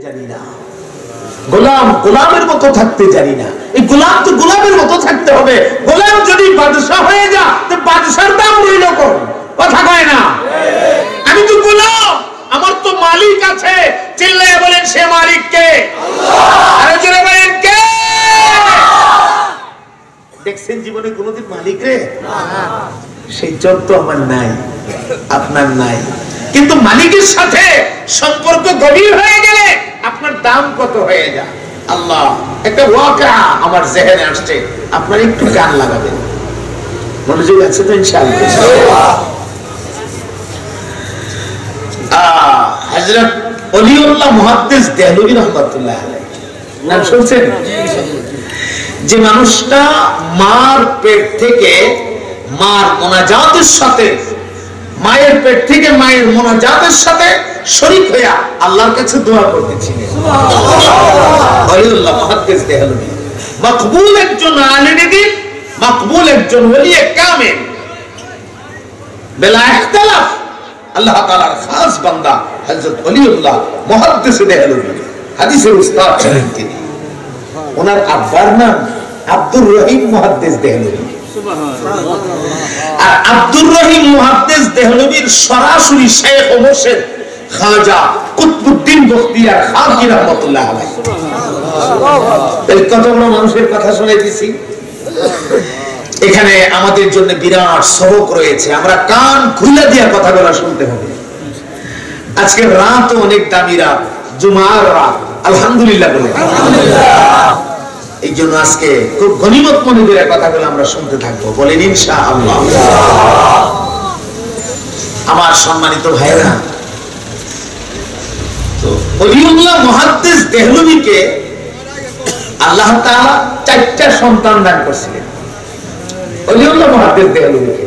জানি না, গোলাম গোলামের মতো থাকতে জানি না। এই গোলাম তো গোলামের মতো থাকতে হবে। গোলাম যদি বাদশা হয়ে যা তো বাদশার দাম রইল কোন? কথা কয় না। আমি তো গোলাম, আমার তো মালিক আছে। চিল্লায়ে বলেন সে মালিক কে? আল্লাহ। আরে জোরে বলেন কে? দেখছেন জীবনে কোনোদিন মালিক রে? না। সেই চোখ তো আমার নাই, আপনার নাই, কিন্তু মালিকের সাথে সম্পর্ক গভীর হয়ে গেলে আপনার দাম কত হয়ে যায়। আল্লাহ, একটা ওয়াকা আমার জেহেনে আসছে, আপনার একটু কান লাগাবেন। মনোযোগ আছে তো ইনশাআল্লাহ। হযরত ওলিউল্লাহ মুহাদ্দিস দেহলভী রাহমাতুল্লাহ আলাইহি নাম শুনছেন? যে মানুষটা মার পেট থেকে মার মোনাজাতের সাথে, মায়ের পেট থেকে মায়ের মোনাজাতের সাথে শরীক হইয়া আল্লাহর কাছে দোয়া করতেছিলেন, ওলিউল্লাহ মুহাদ্দিস দেহলভী। মকবুল একজন আলিম দ্বীন, মকবুল একজন ওলি কামেল, বিলা ইখতিলাফ আল্লাহ তাআলার খাস বান্দা হযরত ওলিউল্লাহ মুহাদ্দিস দেহলভী, হাদিসের উস্তাদ ছিলেন তিনি। ওনার আব্বার নাম আব্দুর রহিম মুহাদ্দিস দেহলভী। আর আব্দুর রহিম মুহাদ্দিস দেহলভীর সরাসরি শেখ ও মুর্শিদ খাজা কুতুবউদ্দিন বখতিয়ার খাকি রাহমাতুল্লাহ আলাইহি। এই কতগুলো মানুষের কথা শুনে দিছি। এখানে আমাদের জন্য বিরাট সবক রয়েছে, আমরা কান খুলে দিয়ে কথাগুলো শুনতে হবে। আজকে রাত অনেক দামি রাত, জুমার রাত, আলহামদুলিল্লাহ বলে। এই জন্য আজকে খুব গনিমত মনে করে কথাগুলো আমরা শুনতে থাকবো, বলেন ইনশাআল্লাহ। আমার সম্মানিত ভাইরা, তো ওলিউল্লাহ মুহাদ্দিস দেহলভীকে আল্লাহ তাআলা 4টা সন্তান দান করেছিলেন। ওলিউল্লাহ মুহাদ্দিস দেহলভীকে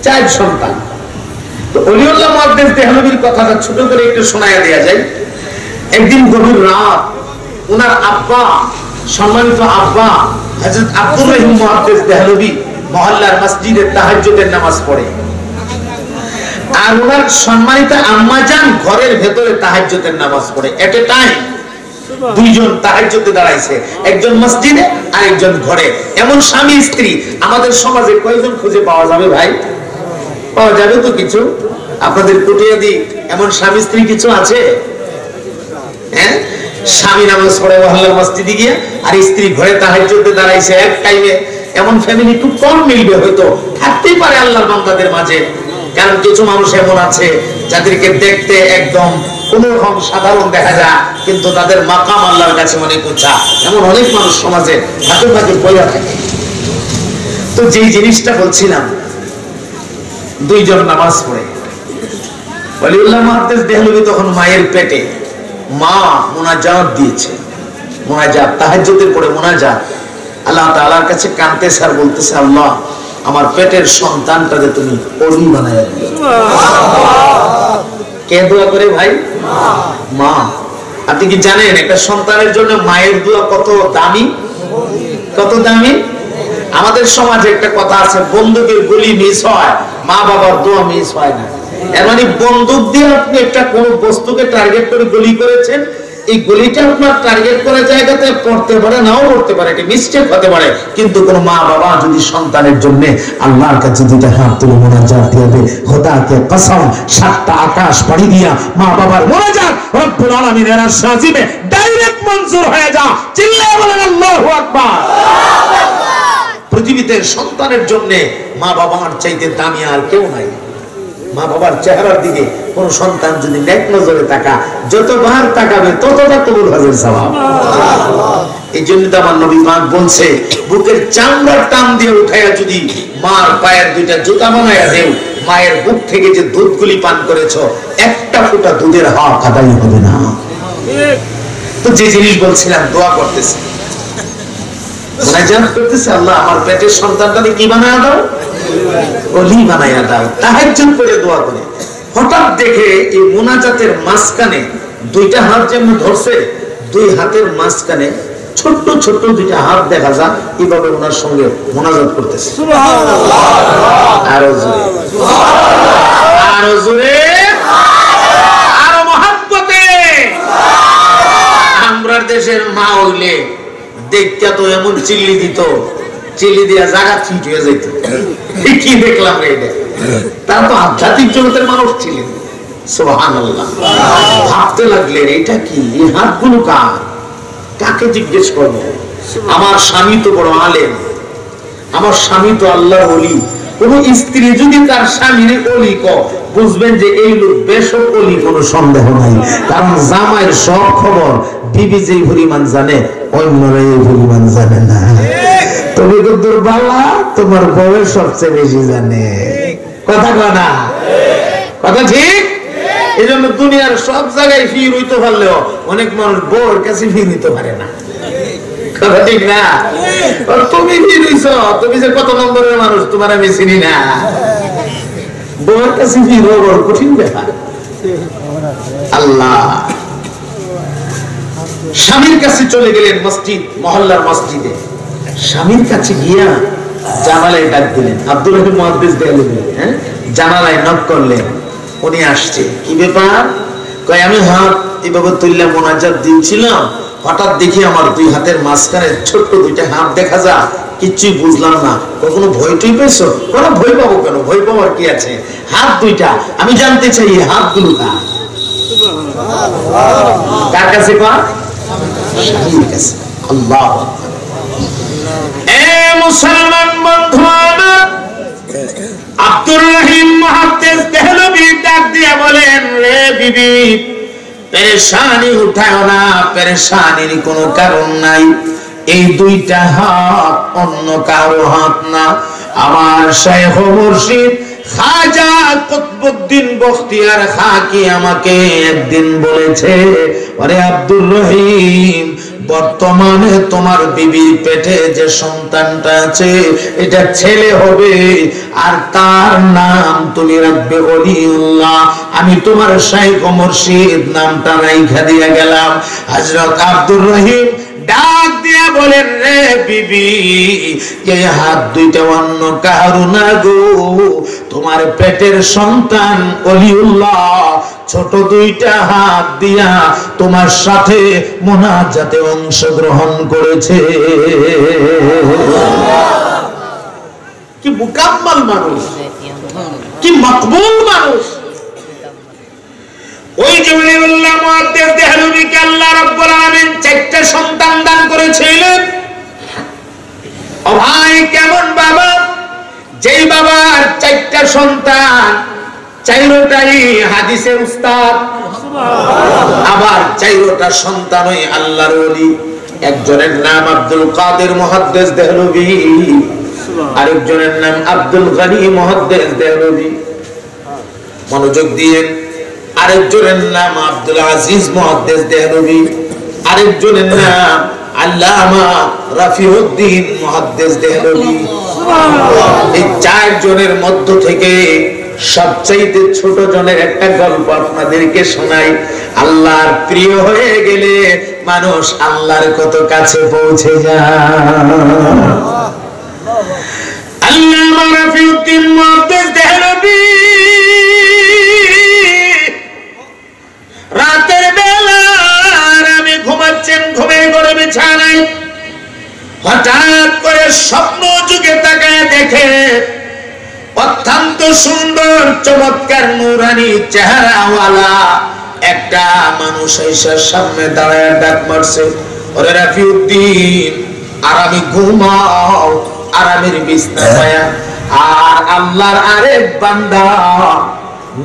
4 সন্তান। তো ওলিউল্লাহ মুহাদ্দিস দেহলভীর কথাটা ছোট করে একটু শোনায়া দেয়া যায়। একদিন গভীর রাত ওনার আব্বা, সম্মানিত আব্বা হযরত আব্দুর রহিম মুহাদ্দিস দেহলভী মহল্লার মসজিদে তাহাজ্জুদের নামাজ পড়ে, আর ওনার সম্মানিত আম্মা জান ঘরের ভেতরে তাহাজ্জুদের নামাজ পড়ে। এট এ টাইম দুইজন তাহাজ্জুদে দাঁড়াইছে, একজন মসজিদে আর একজন ঘরে। এমন স্বামী স্ত্রী আমাদের সমাজে কয়জন খুঁজে পাওয়া যাবে ভাই? পাওয়া যাবে তো কিছু? আপনাদের কুটিয়াদি এমন স্বামী স্ত্রী কিছু আছে? হ্যাঁ, স্বামী নামাজ পড়ে মহল্লার মসজিদে গিয়ে আর স্ত্রী ঘরে তাহাজ্জুদে দাঁড়াইছে এক টাইমে। এমন ফ্যামিলি খুব কম মিলবে, হয়তো থাকতেই পারে আল্লাহর বান্দাদের মাঝে। কারণ কিছু মানুষ এমন আছে যাদেরকে দেখতে একদম কোন রকম সাধারণ দেখা যায়, কিন্তু তাদের মাকাম আল্লাহর কাছে অনেক উঁচা। এমন অনেক মানুষ সমাজে হাতে হাতে বইয়া থাকে। তো যেই জিনিসটা বলছিলাম, দুইজন নামাজ পড়ে। ওলিউল্লাহ মুহাদ্দিস দেহলভী তখন মায়ের পেটে, মা মুনাজাত দিয়েছে, মুনাজাত তাহাজ্জুদের পরে মুনাজাত আল্লাহ তাআলার কাছে কাঁদতেছে আর বলতেছে, আল্লাহ আমার পেটের সন্তানটাকে তুমি ওলি বানায়া দিও। কে দোয়া করে ভাই? মা। আপনি কি জানেন একটা সন্তানের জন্য মায়ের দোয়া কত দামি? কত দামি? আমাদের সমাজে একটা কথা আছে, বন্দুকের গুলি মিস হয়, মা বাবার দোয়া মিস হয় না। এর মানে বন্দুক দিয়ে আপনি একটা কোন বস্তুকে টার্গেট করে গুলি করেছেন, এই গুলিটা আপনার টার্গেট করা জায়গাতে পড়তে পারে, নাও পড়তে পারে, এটা মিস্টেক হতে পারে, কিন্তু কোন মা বাবা যদি সন্তানের জন্য আল্লাহর কাছে দুইটা হাত তুলে মুনাজাত দিবে, খোদাকে কসম 7টা আকাশ পাড়ি দিয়া মা বাবার মুনাজাত রব্বুল আলামিনের আরশ আজিমে ডাইরেক্ট মঞ্জুর হয়ে যা। চিল্লায়ে বলেন আল্লাহু আকবার। পৃথিবীতে সন্তানের জন্য মা বাবার চাইতে দামি আর কেউ নাই। মা বাবার চেহারার দিকে কোন সন্তান যদি নেক নজরে তাকা, যতবার তাকাবে ততটা কবুল হজের সওয়াব। এই জন্য তো আমার নবী পাক বলছে, বুকের চামড়া টান দিয়ে উঠায়া যদি মার পায়ের দুইটা জুতা বানায়া দেও, মায়ের বুক থেকে যে দুধগুলি পান করেছো একটা ফোঁটা দুধের হক আদায় হবে না। তো যে জিনিস বলছিলাম, দোয়া করতেছে, মুনাজাত করতেছে, আল্লাহ আমার পেটের সন্তানটাকে কি বানায়া দাও? ওলি বানায়া দাও। তাহাজ্জুদ করে দোয়া করে হঠাৎ দেখে এই মুনাজাতের মাঝখানে দুইটা হাত যেমন ধরছে, দুই হাতের মাঝখানে ছোট্ট ছোট্ট দুইটা হাত দেখা যায়, এইভাবে ওনার সঙ্গে মুনাজাত করতেছে। আরো জোরে, আরো জোরে, আরো মহব্বতে। আপনার দেশের মা হইলে দেখতে তো এমন চিল্লি দিত, চিল্লি দিয়া জায়গা ফিট হয়ে যেত। কি দেখলাম রে এটা? তারা তো আধ্যাত্মিক জগতের মানুষ ছিলেন। সুবহানাল্লাহ। ভাবতে লাগলেন এটা কি, এই হাতগুলো কার? কাকে জিজ্ঞেস করবো? আমার স্বামী তো বড় আলেম, আমার স্বামী তো আল্লাহর ওলি। কোন স্ত্রী যদি তার স্বামীর ওলি বুঝবেন যে এই লোক বেশক ওলি, কোনো সন্দেহ নাই। কারণ জামাইয়ের সব খবর বিবি যেই পরিমাণ জানে অন্যরা এই পরিমাণ জানে না। তুমি তো দুর্বলা, তোমার বউয়ের সবচেয়ে বেশি জানে। কথা কয় না? কথা ঠিক। এই জন্য দুনিয়ার সব জায়গায় ফির হইতে পারলেও অনেক মানুষ বউর কাছে ফির হইতে পারে না। কথা ঠিক না? তুমি ফির হইছ, তুমি যে কত নম্বরের মানুষ তোমার আমি চিনি না। বউর কাছে ফির বড় কঠিন ব্যাপার। আল্লাহ স্বামীর কাছে চলে গেলেন মসজিদ, মহল্লার মসজিদে। স্বামীর কাছে গিয়া জানালায় ডাক দিলেন। আব্দুল রহিম মুহাদ্দিস দেখালেন, হ্যাঁ, জানালায় নক করলেন। উনি আসছে। কি ব্যাপার? কয় আমি হাত এভাবে তুললে মোনাজাত দিয়েছিলাম, হঠাৎ দেখি আমার দুই হাতের মাঝখানে ছোট্ট দুইটা হাত দেখা যায়, কিচ্ছুই বুঝলাম না। কখনো ভয় টুই পেয়েছো? কোনো ভয় পাবো কেন? ভয় পাওয়ার কি আছে? হাত দুইটা, আমি জানতে চাই এই হাতগুলো কার? কার কাছে? স্বামীর কাছে। আল্লাহু আকবার। এ মুসলমান বন্ধু আমার, আব্দুর রহিম মুহাদ্দিস দেহলভী ডাক দিয়ে বলেন, রে বিবি, পেরেশানি উঠায়ো না, পেরেশানির কোনো কারণ নাই। এই দুইটা হাত অন্য কারো হাত না। আমার শাইখ মুর্শিদ খাজা কুতবুদ্দিন বখতিয়ার খাকি আমাকে একদিন বলেছে, আরে আব্দুর রহিম, বর্তমানে তোমার বিবির পেটে যে সন্তানটা আছে এটা ছেলে হবে, আর তার নাম তুমি রাখবে ওলিউল্লাহ। আমি তোমার শাইখ মুর্শিদ নামটা রাইখা দিয়ে গেলাম। হযরত আব্দুর রহিম ডাক দিয়া বলেন, রে বিবি, এই হাত দুইটা অন্য কারো না গো, তোমার পেটের সন্তান ওলিউল্লাহ ছোট দুইটা হাত দিয়া তোমার সাথে মুনাজাতে অংশগ্রহণ করেছে। কি মুকাম্মাল মানুষ, কি মকবুল মানুষ। ওই যে ওলিউল্লাহ মুহাদ্দিস দেহলভীকে আল্লাহ রাব্বুল আলামিন 4টা সন্তান দান করেছিলেন। ও ভাই, কেমন বাবা, যেই বাবার 4টা সন্তান, 4টাই হাদিসের উস্তাদ, আবার 4টা সন্তানই আল্লাহর ওলি। একজনের নাম আব্দুল কাদের মুহাদ্দিস দেহলভী, আরেকজনের নাম আব্দুল গনি মুহাদ্দিস দেহলভী। মনোযোগ দিয়ে, আরেকজনের নাম আব্দুল আজিজ মুহাদ্দিস দেহলভী, আরেকজনের নাম আল্লামা রাফিউদ্দিন মুহাদ্দিস দেহলভী। এই 4 জনের মধ্য থেকে সবচাইতে ছোট জনের একটা গল্প আপনাদেরকে শোনাই। আল্লাহর প্রিয় হয়ে গেলে মানুষ আল্লাহর কত কাছে পৌঁছে যায়। আল্লামা রাফিউদ্দিন মুহাদ্দিস দেহলভী রাতের বেলা আমি ঘুমাচ্ছেন, ঘুমিয়ে পড়ে বিছানায়, হঠাৎ করে স্বপ্ন যুগে তাকায় দেখে অত্যন্ত সুন্দর চমৎকার নুরানি চেহারাওয়ালা একটা মানুষ এসে সামনে দাঁড়ায় ডাক মারছে, ওরে রাফিউদ্দিন, আরামে ঘুমাও, আরামের বিছনা পায়া। আর আল্লাহর আরেক বান্দা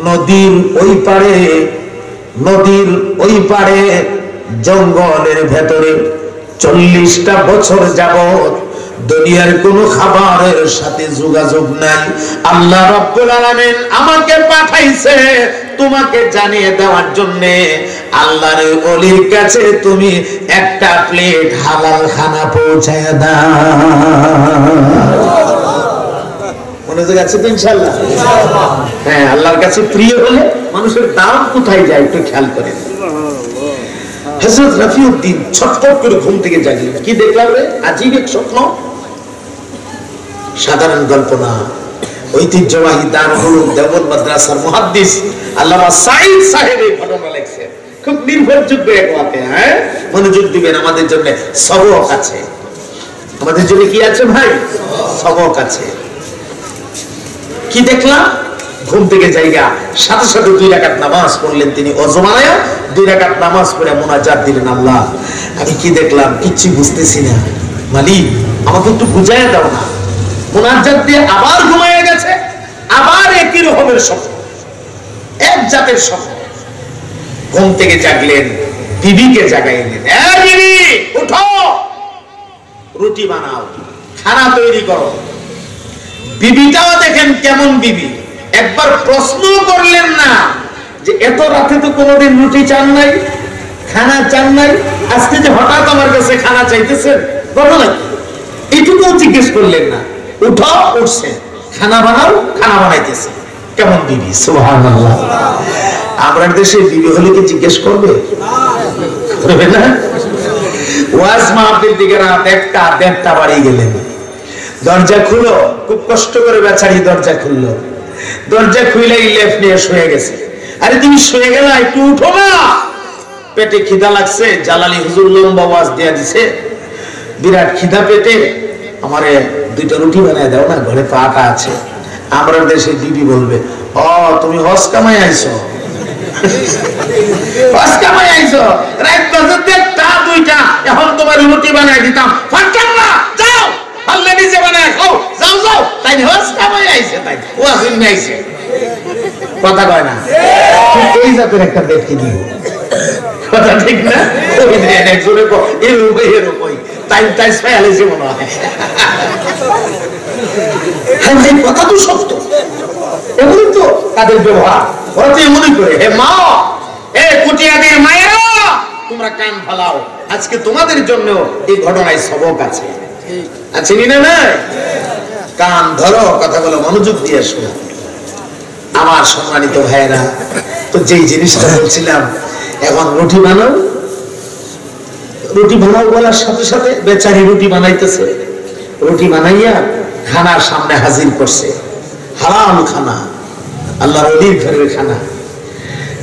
নদীর ওই পারে জঙ্গলের ভেতরে 40টা বছর যাবত দুনিয়ার কোন খাবারের সাথে যোগাযোগ নাই। আল্লাহ রাব্বুল আলামিন আমাকে পাঠাইছে তোমাকে জানিয়ে দেওয়ার জন্য, আল্লাহর ওলির কাছে তুমি একটা প্লেট হালাল খানা পৌঁছায় দাও। মনোযোগ আছে তো ইনশাআল্লাহ? হ্যাঁ, আল্লাহর কাছে প্রিয় হলে মানুষের দাম কোথায় যায় একটু খেয়াল করেন। হযরত রাফিউদ্দিন ছটফট করে ঘুম থেকে জাগলেন। কি দেখলাম রে? আজীব এক স্বপ্ন। সাধারণ গল্প না, ঐতিহ্যবাহী দারুল উলুম দেওবন্দ মাদ্রাসার মুহাদ্দিস আল্লামা সাঈদ সাহেব এই ঘটনা লিখছেন। খুব নির্ভরযোগ্য এক ওয়াকিয়া। মনোযোগ দিবেন, আমাদের জন্য সবক আছে। আমাদের জন্য কি আছে ভাই? সবক আছে। কি দেখলাম? ঘুম থেকে জায়গা সাথে সাথে 2 রাকাত নামাজ পড়লেন তিনি। ওযু বানায়া 2 রাকাত নামাজ পড়ে মুনাজাত দিলেন, আল্লাহ আমি কি দেখলাম কিচ্ছু বুঝতেছি না, মালিক আমাকে একটু বুঝাইয়া দাও না। মুনাজাত দিয়ে আবার ঘুমাইয়া গেছে, আবার একই রকমের স্বপ্ন, এক জাতের স্বপ্ন। ঘুম থেকে জাগলেন, বিবিকে জাগাইলেন, এ বিবি উঠো, রুটি বানাও, খানা তৈরি করো। বিবিটাও দেখেন কেমন বিবি, একবার প্রশ্ন করলেন না যে এত রাতে তো কোনোদিন রুটি চান নাই, খানা চান নাই, আজকে যে হঠাৎ আমার কাছে খানা চাইতেছেন, ঘটনা এইটুকুও জিজ্ঞেস করলেন না। উঠো, উঠছে, খানা বানাও, খানা বানাইতেছে। কেমন বিবি, সুবহানাল্লাহ। আমরা দেশে বিবি হলে কি জিজ্ঞেস করবে? করবে না। ওয়াজ মাহফিল দিকে রাত 1টা 1:30 বাড়ি গেলেন, দরজা খুলো, খুব কষ্ট করে বেচারি দরজা খুললো। দরজা খুইলে লেফ নিয়ে শুয়ে গেছে। আরে তুমি শুয়ে গেলা, একটু উঠো না, পেটে খিদা লাগছে। জালালি হুজুর লম্বা ওয়াজ দিয়া দিছে, বিরাট খিদা পেটে, আমারে 2টা রুটি বানায় দাও না, ঘরে তো আটা আছে। আমরা দেশে বিবি বলবে, ও তুমি হজ কামাই আইছো, হজ কামাই আইছো, রাত বাজে 1টা 2টা, এখন তোমার রুটি বানায় দিতাম, ফাটাম না, যাও আল্লাহ নিজে বানায় খাও, যাও যাও। তাই হজ কামাই আইছে, তাই ওয়াজ নিয়ে আইছে, কথা কয় না। এই জাতের একটা ব্যক্তি দিব, কথা ঠিক না? ওই দেন একজনে এরকম তাই তাই ফায়ালেছে মনে হয়। হ্যাঁ ভাই, কথা তো সত্য, এমনই তো তাদের ব্যবহার, ওরা তো এমনই করে। হে মা, এ কুটিয়াদের মায়েরা, তোমরা কান ফালাও, আজকে তোমাদের জন্য এই ঘটনায় সবক আছে। আছে না? নাই? কান ধরো, কথাগুলো মনোযোগ দিয়ে শোনো। আমার সম্মানিত ভাইয়েরা, তো যেই জিনিসটা বলছিলাম, এখন রুটি বানাও, রুটি বানাও বলার সাথে সাথে বেচারি রুটি বানাইতেছে। রুটি বানাইয়া খানার সামনে হাজির করছে, হালাল খানা, আল্লাহর ওলির ঘরের খানা।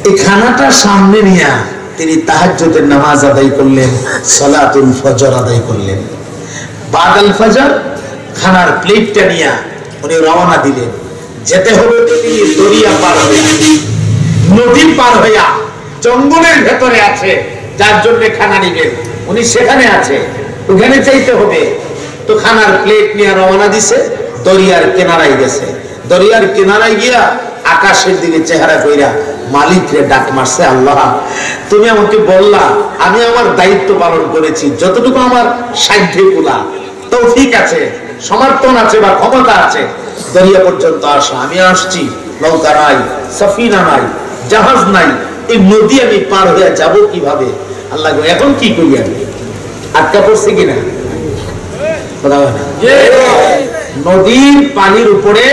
এই খানাটা সামনে নিয়ে তিনি তাহাজ্জুদের নামাজ আদায় করলেন, সালাতুল ফজর আদায় করলেন। বাদাল ফজর খানার প্লেটটা নিয়ে উনি রওনা দিলেন। যেতে হবে তিনি দরিয়া পার হইয়া, নদী পার হইয়া, জঙ্গলের ভেতরে আছে, যার জন্য খানা নিবেন উনি সেখানে আছে, ওখানে চাইতে হবে। তো খানার প্লেট নিয়ে রওনা দিছে, দরিয়ার কিনারায় গেছে। দরিয়ার কিনারায় গিয়া আকাশের দিকে চেহারা কইরা মালিকরে ডাক মারছে, আল্লাহ তুমি আমাকে বললা, আমি আমার দায়িত্ব পালন করেছি, যতটুকু আমার সাধ্যে কুলা, তৌফিক আছে, সমর্থন আছে বা ক্ষমতা আছে, দরিয়া পর্যন্ত আসো। আমি আসছি, নৌকা নাই, সফিনা নাই, জাহাজ নাই, এই নদী আমি পার হয়ে যাব কিভাবে? আল্লাহ এখন কি করি, আমি আটকা পড়ছি কিনা? নদীর পানির উপরে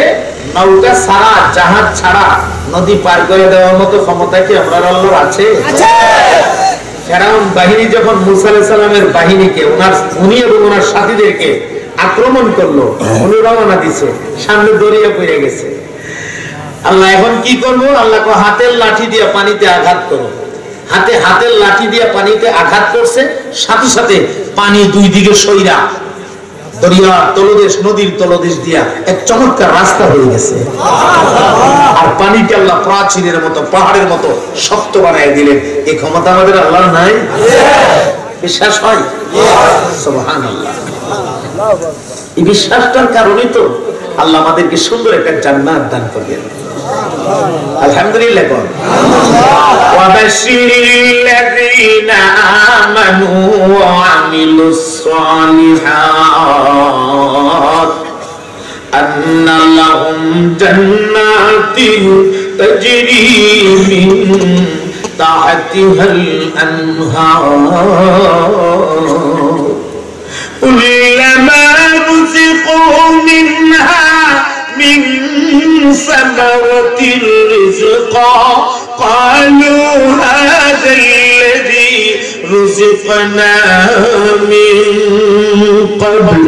নৌকা ছাড়া, জাহাজ ছাড়া নদী পার করে দেওয়ার মতো ক্ষমতা কি আমরা আল্লাহর আছে? ফেরাউন বাহিনী যখন মুসা আলাইহিস সালামের বাহিনীকে, উনি এবং ওনার সাথীদেরকে আক্রমণ করলো, উনি রওনা দিছে, সামনে দরিয়া পড়ে গেছে। আল্লাহ এখন কি করবো? আল্লাহ হাতের লাঠি দিয়ে পানিতে আঘাত করো। হাতের লাঠি দিয়ে পানিতে আঘাত করছে, সাথে সাথে পানি 2 দিকে সইরা দরিয়ার তলদেশ, নদীর তলদেশ দিয়া এক চমৎকার রাস্তা হয়ে গেছে। আর পানিকে আল্লাহ প্রাচীরের মতো, পাহাড়ের মতো শক্ত বানায় দিলেন। এই ক্ষমতা আমাদের আল্লাহর নাই? বিশ্বাস হয়? সুবহানাল্লাহ। এই বিশ্বাসটার কারণে তো আল্লাহ আমাদেরকে সুন্দর একটা জান্নাত দান করবেন। আলহামদুলিল্লাহ। ওয়া বাশশিরিল্লাযীনা আমানু ওয়া আমিলুস সালিহাত আন্না লাহুম জান্নাতিন তাজরি মিন তাহতিহাল আনহার কুল্লামা রুযিকু মিনহা من ثمرة رزقا قالوا هذا الذي رزقنا من قبل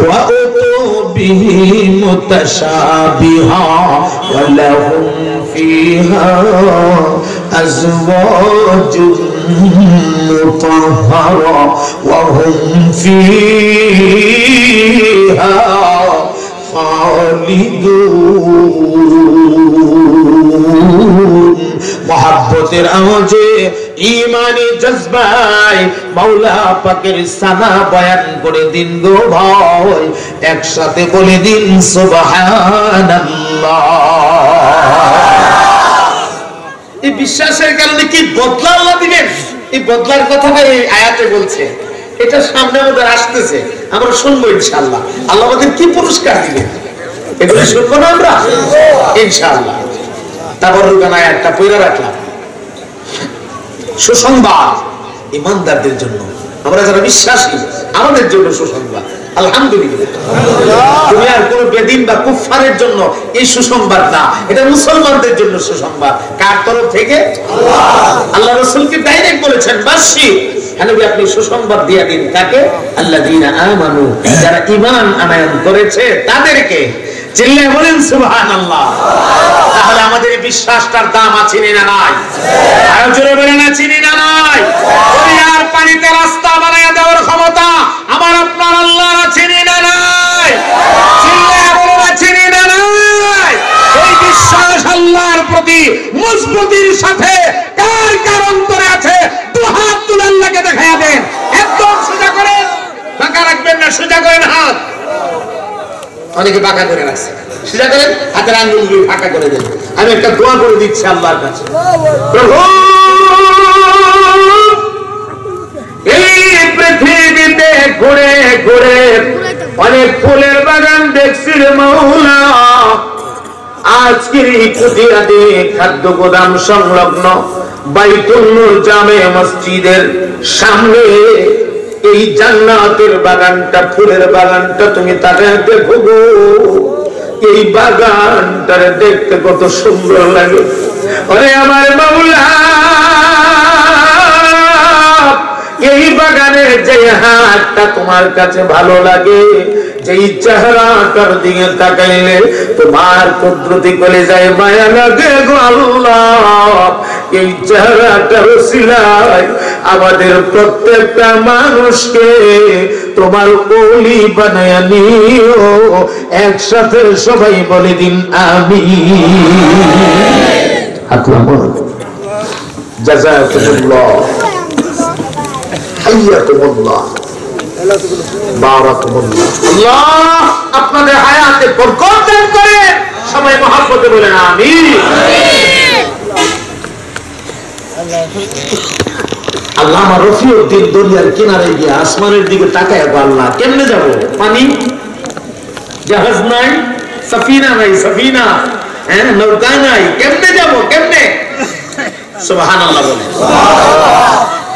وأتوا به متشابها ولهم فيها أزواج مطهرة وهم فيها খালিদুন। মুহাব্বতের আওয়াজে ঈমানি জজবায় মাওলা পাকের সানা বয়ান করে দিন গো ভাই, একসাথে বলে দিন সুবহানাল্লাহ। এই বিশ্বাসের কারণে কি বদলা আল্লাহ দিবেন, এই বদলার কথাটা এই আয়াতে বলছে। এটা সামনে আমাদের আসতেছে, আমরা শুনবো ইনশাআল্লাহ। আল্লাহ আমাদের কি পুরস্কার দিবেন এগুলো শুনবো না আমরা ইনশাআল্লাহ। তাবাররুকান আয়াতটা পড়ে রাখলাম। সুসংবাদ ঈমানদারদের জন্য, আমরা যারা বিশ্বাসী আমাদের জন্য সুসংবাদ। আলহামদুলিল্লাহ। দুনিয়ার কোন বেদিন বা কুফফারের জন্য এই সুসংবাদ না, এটা মুসলমানদের জন্য সুসংবাদ। কার তরফ থেকে? আল্লাহ রাসূলকে ডাইরেক্ট বলেছেন বাশশির, নবী আপনি সুসংবাদ দিয়ে দিন। কাকে? আল্লাযীনা আমানু, যারা ঈমান আনয়ন করেছে তাদেরকে। চিল্লায়ে বলেন সুবহানাল্লাহ। তাহলে আমাদের বিশ্বাসটার দাম আছে না নাই? আরো জোরে বলেন আছে না নাই? দুনিয়ার পানিতে রাস্তা বানায় দেওয়ার ক্ষমতা আমার আপনার আল্লাহর আছে না নাই? চিল্লায়ে বলেন আছে না নাই? এই বিশ্বাস আল্লাহর প্রতি মজবুতির সাথে কার কার অন্তরে আছে দু হাত তুলে আল্লাহকে দেখায়া দেন। একদম সোজা করে, বাঁকা রাখবেন না, সোজা করেন হাত। অনেকে বাঁকা করে রাখছে, সোজা করেন, হাতের আঙ্গুলগুলো ফাঁকা করে দেন। আমি একটা দোয়া করে দিচ্ছি আল্লাহর কাছে। প্রভু, এই পৃথিবীতে ঘুরে ঘুরে অনেক ফুলের বাগান দেখছি রে মাওলা, আজকের এই কুটিয়াতে খাদ্য গোদাম সংলগ্ন বাইতুল নূর জামে মসজিদের সামনে এই জান্নাতের বাগানটা, ফুলের বাগানটা তুমি তাকায় দেখো গো। এই বাগানটার দেখতে কত সুন্দর লাগে। ওরে আমার মাওলা, এই বাগানের যে হাতটা তোমার কাছে ভালো লাগে, যেই চেহারাটার দিকে তাকাইলে তোমার কুদরতি কলিজায় মায়া লাগে গো আল্লাহ। এই চেহারাটার ওসিলায় আমাদের প্রত্যেকটা মানুষকে তোমার ওলি বানায়া নিও। একসাথে সবাই বলে দিন আমিন। জাযাকুমুল্লাহ, হাইয়াকুমুল্লাহ, বারাকাতুল্লাহ। আল্লাহ আপনাদের হায়াতে বরকত দান করে। সবাই মহব্বতে বলেন আমিন। আল্লাহ আমার রফিউদ্দিন দরিয়ার কিনারে গিয়ে আসমানের দিকে তাকায়, আল্লাহ কেমনে যাব? পানি, জাহাজ নাই, সাফিনা নাই, সাফিনা নৌকা নাই, কেমনে যাব? কেমনে? সুবহানাল্লাহ বলে।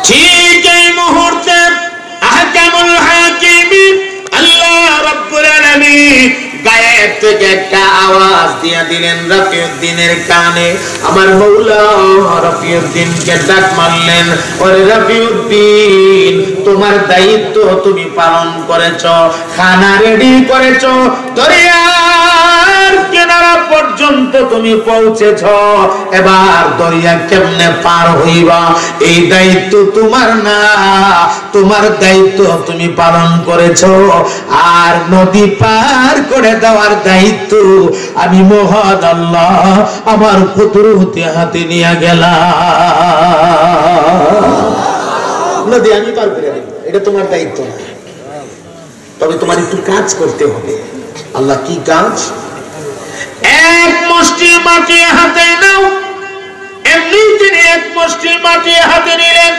ঠিক এই মুহূর্তে আহকামুল হাকিমিন আল্লাহ রাব্বুল আলামিন গায়েব থেকে একটা আওয়াজ দিয়ে দিলেন রফিউদ্দিনের কানে। আমার মাওলা রফিউদ্দিনকে ডাক মারলেন, ওরে রফিউদ্দিন, তোমার দায়িত্ব তুমি পালন করেছো, খানা রেডি করেছো, দরিয়ার কিনারা পর্যন্ত তুমি পৌঁছেছো। এবার দরিয়া কেমনে পার হইবা এই দায়িত্ব তোমার না, তোমার দায়িত্ব তুমি পালন করেছো। আর নদী পার করে দেওয়ার দায়িত্ব আমি মহান আল্লাহ আমার কুদরতি হাতে নিয়ে গেলাম। নদী আমি পার করে দেব, এটা তোমার দায়িত্ব না, তবে তোমার একটু কাজ করতে হবে। আল্লাহ কি কাজ? এক মুষ্টি মাটি হাতে নাও। এমনি তিনি এক মুষ্টি মাটি হাতে নিলেন।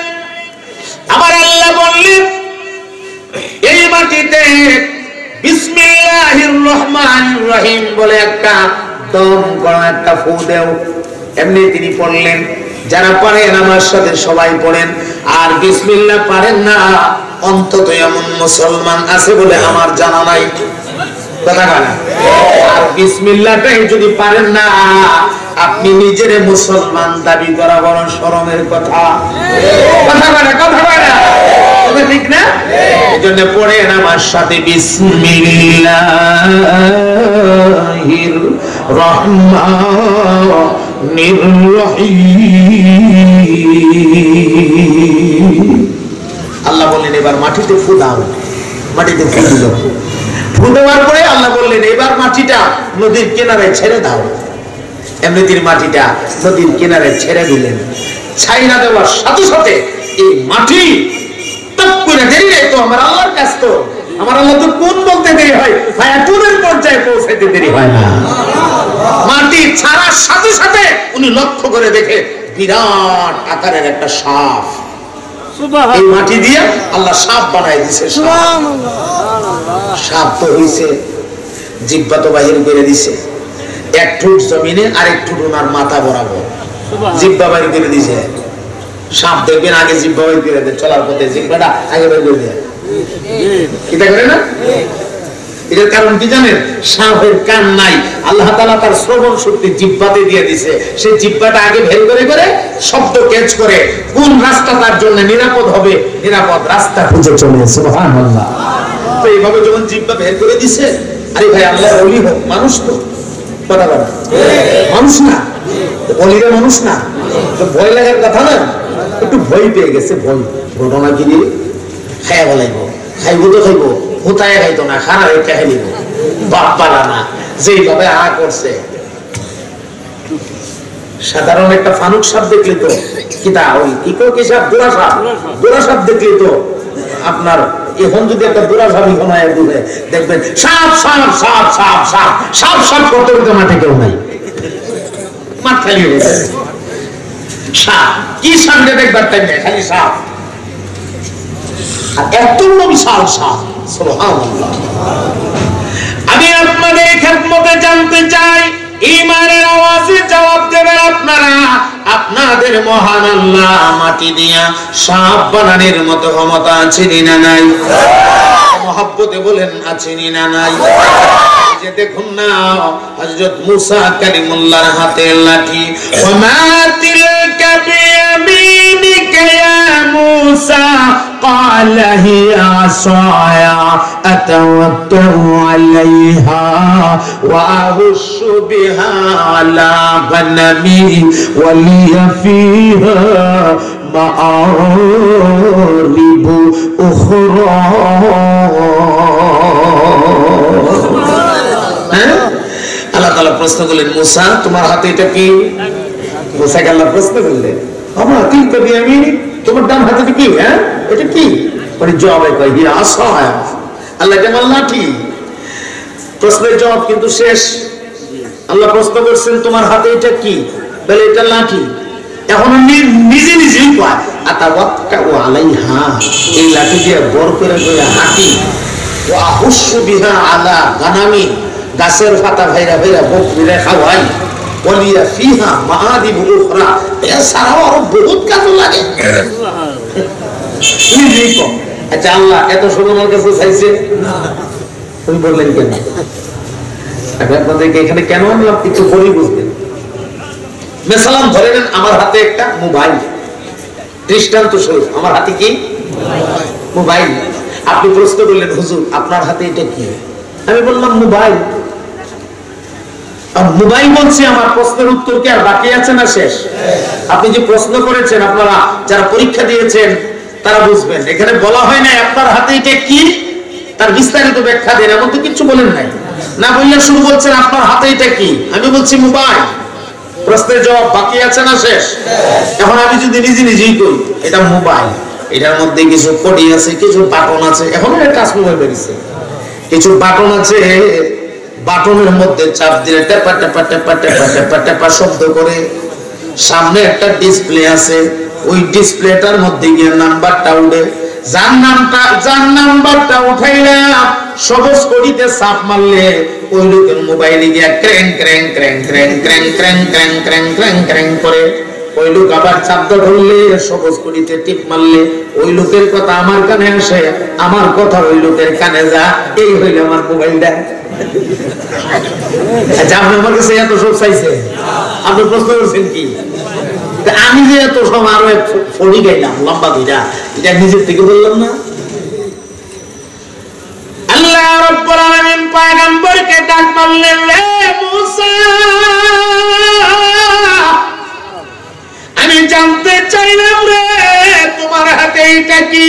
আমার আল্লাহ বললেন, এই মাটিতে বিসমিল্লাহির রহমানির রহিম বলে একটা দম করা, একটা ফু দেও। এমনি তিনি পড়লেন। যারা পারেন আমার সাথে সবাই পড়েন। আর বিসমিল্লাহ পারেন না অন্তত এমন মুসলমান আছে বলে আমার জানা নাই। কথা বলেন। আর বিসমিল্লাহটাই যদি পারেন না, আপনি নিজের মুসলমান দাবি করা বড় শরমের কথা। কথা বলেন, কথা বলেন, ঠিক না? এজন্য পড়েন আমার সাথে বিসমিল্লাহির রহমানির রহিম। আল্লাহ এবার মাটিতে ফু দাও। মাটিতে ফু দিল। ফু দেওয়ার পরে আল্লাহ বললেন এবার মাটিটা নদীর কিনারে ছেড়ে দাও। এমনি তিনি মাটিটা নদীর কিনারে ছেড়ে দিলেন। ছাইরা দেওয়ার সাথে সাথে এই মাটি টপ করে দেরি নেই তো, আমার আল্লাহর কাছ তো, আমার আল্লাহ তো কোন বলতে দেরি হয়, ফায়াতুনের পর্যায়ে পৌঁছাইতে দেরি হয় না। মাটি ছাড়ার সাথে সাথে উনি লক্ষ্য করে দেখে বিরাট আকারের একটা সাপ। এই মাটি দিয়ে আল্লাহ সাপ বানাই দিছে। সাপ তো হইছে, জিহ্বা তো বাহির করে দিছে, এক ঠোঁট জমিনে আর এক ঠোঁট ওনার মাথা বরাবর, জিহ্বা বাহির করে দিছে। সাপ দেখবেন আগে জিহ্বা বাহির করে দেয়, চলার পথে জিহ্বাটা আগে বের করে দেয়, এটা করে না? এটার কারণ কি জানেন? সাপের কান নাই, আল্লাহ তাআলা তার শ্রবণ শক্তি জিহ্বাতে দিয়ে দিছে। সেই জিহ্বাটা আগে বের করে করে শব্দ ক্যাচ করে কোন রাস্তা তার জন্য নিরাপদ হবে, নিরাপদ রাস্তা খুঁজে চলে। সুবহানাল্লাহ। তো এইভাবে যখন জিহ্বা বের করে দিছে, আরে ভাই আল্লাহর ওলি হোক, মানুষ তো কথা বলে মানুষ না, ওলিরা মানুষ না, তো ভয় লাগার কথা না। একটু ভয় পেয়ে গেছে, ভয় ঘটনা কি দিয়ে খাইয়া বলাইব, খাইবো তো খাইবো, হুতায় খাইতো না, খানা রেখে খাইব, বাপ পালা না, যেইভাবে আ করছে। সাধারণ একটা ফানুক সাপ দেখলি তো কিতা ওই ইকো কি সাপ, দোরা সাপ, দোরা সাপ দেখলি তো আপনার এখন যদি একটা দোরা সাপ এখন আয় ডুবে দেখবেন সাপ সাপ সাপ সাপ সাপ সাপ সাপ করতে করতে মাঠে কেউ নাই, মাঠ খালি হয়ে গেছে। সাপ কি সামনে দেখবার টাইম নেই, খালি সাপ, আর এত বিশাল সাপ। সুবহানাল্লাহ। আমি আপনাদের খেদমতে জানতে চাই, ঈমানের আওয়াজে জবাব দেবেন আপনারা। আপনাদের মহান আল্লাহ মাটি দিয়া সাপ বানানোর মতো ক্ষমতা আছে না নাই? মহব্বতে বলেন আছে না নাই? যে দেখুন না হযরত মুসা কালিমুল্লাহর হাতে লাঠি, ওমা তিলকা বিয়ামিনিকা ইয়া মুসা قال هي عصاي أتوكل عليها وأهش بها على غنمي ولي فيها مآرب أخرى। আল্লাহ তাআলা প্রশ্ন করলেন, মুসা তোমার হাতে এটা কি? মুসাকে আল্লাহ প্রশ্ন করলেন, বাবা তিলকা বিয়ামিনি, তোমার ডান হাতে কি? হ্যাঁ এটা কি? মানে জবাবে কয় হিয়া আসায়া, আল্লাহ এটা আমার লাঠি। প্রশ্নের জবাব কিন্তু শেষ। আল্লাহ প্রশ্ন করছেন তোমার হাতে এটা কি? বলে এটা লাঠি। এখন নিজে নিজেই কয় আতাওয়াক্কাউ আলাইহা, এই লাঠি দিয়ে বর করে কইয়া হাঁটি, ওয়া আহুশু বিহা আলা গানামি, গাছের পাতা ভাইরা ভাইরা বকরিরে খাওয়াই, ওয়ালিয়া ফিহা মাআদিবু উখরা, এছাড়াও আরো বহুত কাজ লাগে। আচ্ছা আল্লাহ এত সময় কাছে চাইছে, তুমি বললেন কেন? আপনাদেরকে এখানে কেন আনলাম একটু পরেই বুঝবেন। মেসালাম ধরে নেন আমার হাতে একটা মোবাইল, দৃষ্টান্ত স্বরূপ আমার হাতে কি মোবাইল। আপনি প্রশ্ন করলেন হুজুর আপনার হাতে এটা কি? আমি বললাম মোবাইল। মোবাইল বলছি, আমার প্রশ্নের উত্তর কি আর বাকি আছে না শেষ? আপনি যে প্রশ্ন করেছেন, আপনারা যারা পরীক্ষা দিয়েছেন তারা বুঝবেন। এখানে বলা হয় না আপনার হাতে এটা কি, তার বিস্তারিত ব্যাখ্যা দেন, এমন তো কিছু বলেন নাই। না বললে শুরু বলছেন আপনার হাতে এটা কি, আমি বলছি মোবাইল। প্রশ্নের জবাব বাকি আছে না শেষ? এখন আমি যদি নিজে নিজেই করি এটা মোবাইল, এটার মধ্যে কিছু কোডি আছে, কিছু বাটন আছে, এখন এটা টাচ মোবাইল বেরিয়েছে, কিছু বাটন আছে, বাটনের মধ্যে চাপ দিলে টেপা টেপা টেপা টেপা টেপা টেপা শব্দ করে। সামনে একটা ডিসপ্লে আছে, ওই ডিসপ্লেটার মধ্যে গিয়ে নাম্বারটা উঠে, যার নাম্বারটা উঠাইলে সবুজ কড়িতে চাপ মারলে ওই লোকের মোবাইলে গিয়ে crank crank crank crank crank crank crank crank crank crank করে। ওই লোক আবার চাপটা ধরলে সবুজ কড়িতে টিপ মারলে ওই লোকের কথা আমার কানে আসে, আমার কথা ওই লোকের কানে যা, এই হইলে আমার মোবাইলটা। আচ্ছা আপনি আমার কাছে এত সব চাইছে, আপনি প্রশ্ন করছেন কি? আমি যে এত সব আরো ফড়ি গাইলাম লম্বা দুইটা, এটা নিজের থেকে বললাম না? আল্লাহ রাব্বুল আলামিন পয়গম্বরকে ডাক মারলেন, রে মুসা আমি জানতে চাইলাম রে তোমার হাতে এটা কি?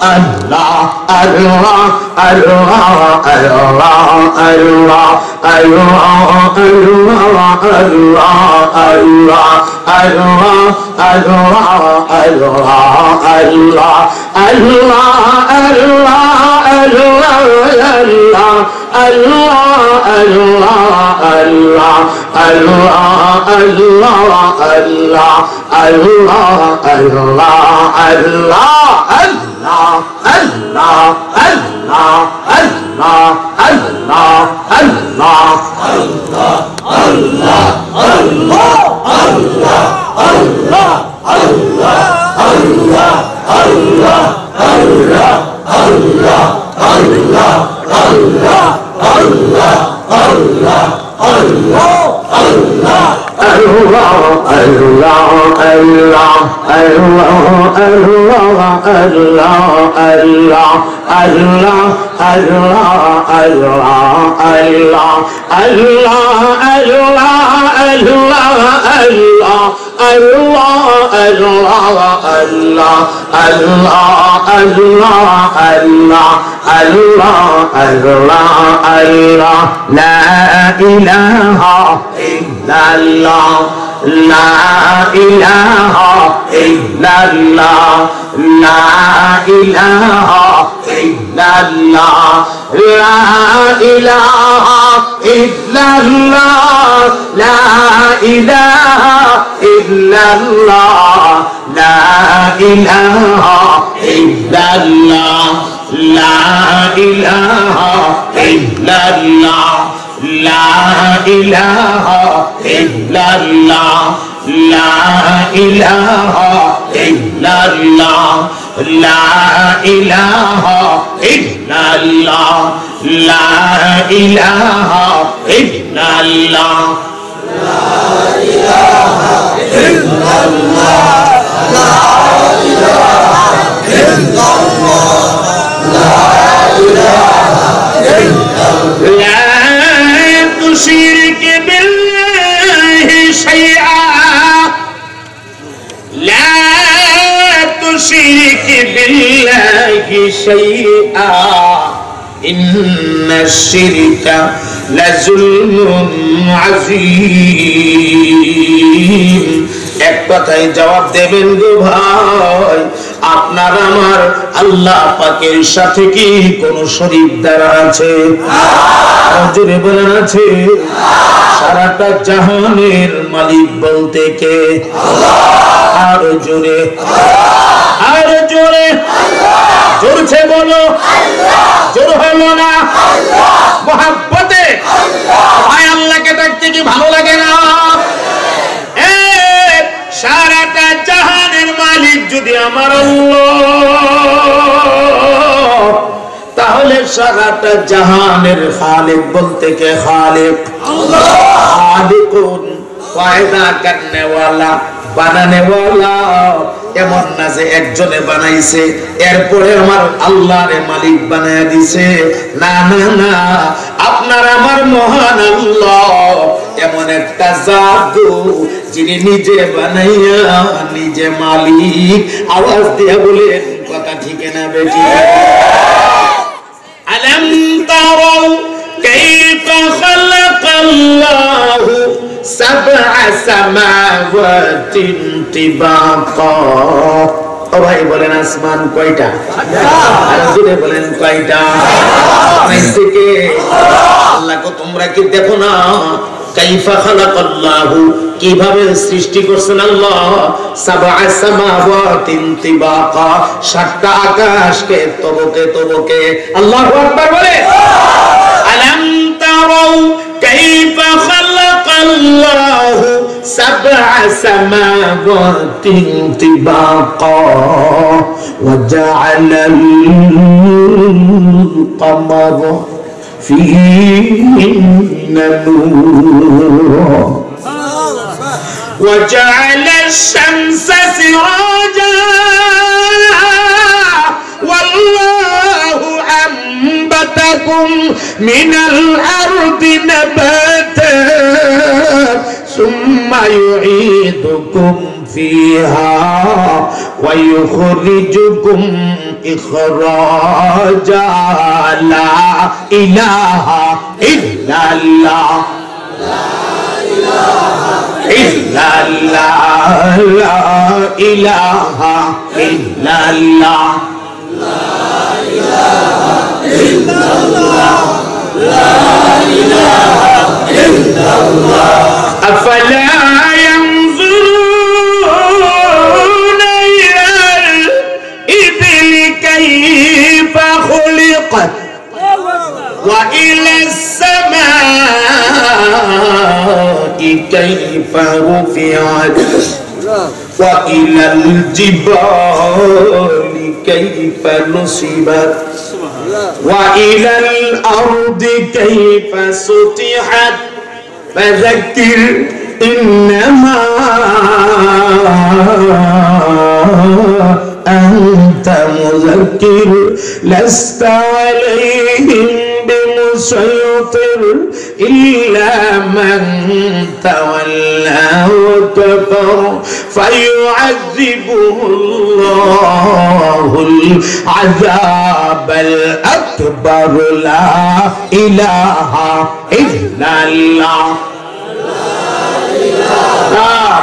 Allah, Allah, Allah, Allah, Allah, إن الشرك لظلم عظيم এক কথায় জবাব দেবেন গো ভাই আপনার আমার আল্লাহ পাকের সাথে কি কোন শরীকদার আছে জোরে বলেন আছে সারাটা জাহানের মালিক বলতে কে আল্লাহ আর জোরে আর জোরে জোরছে বলো জোর হলো না মহব্বতে ভাই আল্লাহকে ডাকতে কি ভালো লাগে না সারাটা জাহানের মালিক যদি আমার আল্লাহ তাহলে সারাটা জাহানের খালিক বলতে কে খালিক আল্লাহ খালিকুন পয়দা করনে ওয়ালা বানানে ওয়ালা এমন না যে একজনে বানাইছে এরপরে আমার আল্লাহরে মালিক বানায়া দিছে না না না আপনার আমার মহান আল্লাহ এমন একটা জাত যিনি নিজে বানাইয়া নিজে মালিক আওয়াজ দিয়া বলেন কথা ঠিক না বেটি আলাম তারাউ কাইফা খালাকাল্লাহু সাবআ সামাওয়াতিন তিবাকা ও ভাই বলেন আসমান কয়টা আর জুড়ে বলেন কয়টা বানাইছে কে আল্লাহ কো তোমরা কি দেখো না কাইফা খালাকাল্লাহু কিভাবে সৃষ্টি করছেন আল্লাহ সাবআ সামাওয়াতিন তিবাকা সাতটা আকাশকে তবকে তবকে আল্লাহু আকবার বলে আলাম তারাউ কাইফা খালাকাল্লাহু সাবআ সামাওয়াতিন তিবাকা ওয়া জাআলাল কমারা فيهن نورا وجعل الشمس سراجا والله أنبتكم من الأرض نباتا ثم يعيدكم فيها ويخرجكم إخراجا لا إله إلا الله إلا الله لا إله إلا الله لا إله إلا الله لا إله إلا الله أفلا ينظرون إلى الإبل كيف خلقت وإلى السماء كيف رفعت وإلى الجبال كيف نصبت وإلى الأرض كيف سطحت فذكر إنما أنت مذكر لست عليهم بمسيطر إلا من تولى وكفر فيعذبه الله العذاب الأكبر لا إله إلا الله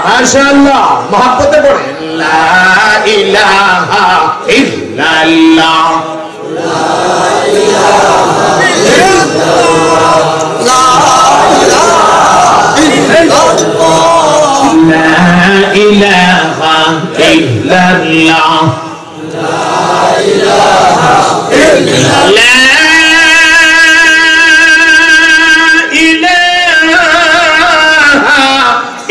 ما شاء الله محبت بڑھے لا إله إلا الله لا إله إلا الله لا إله إلا الله لا إله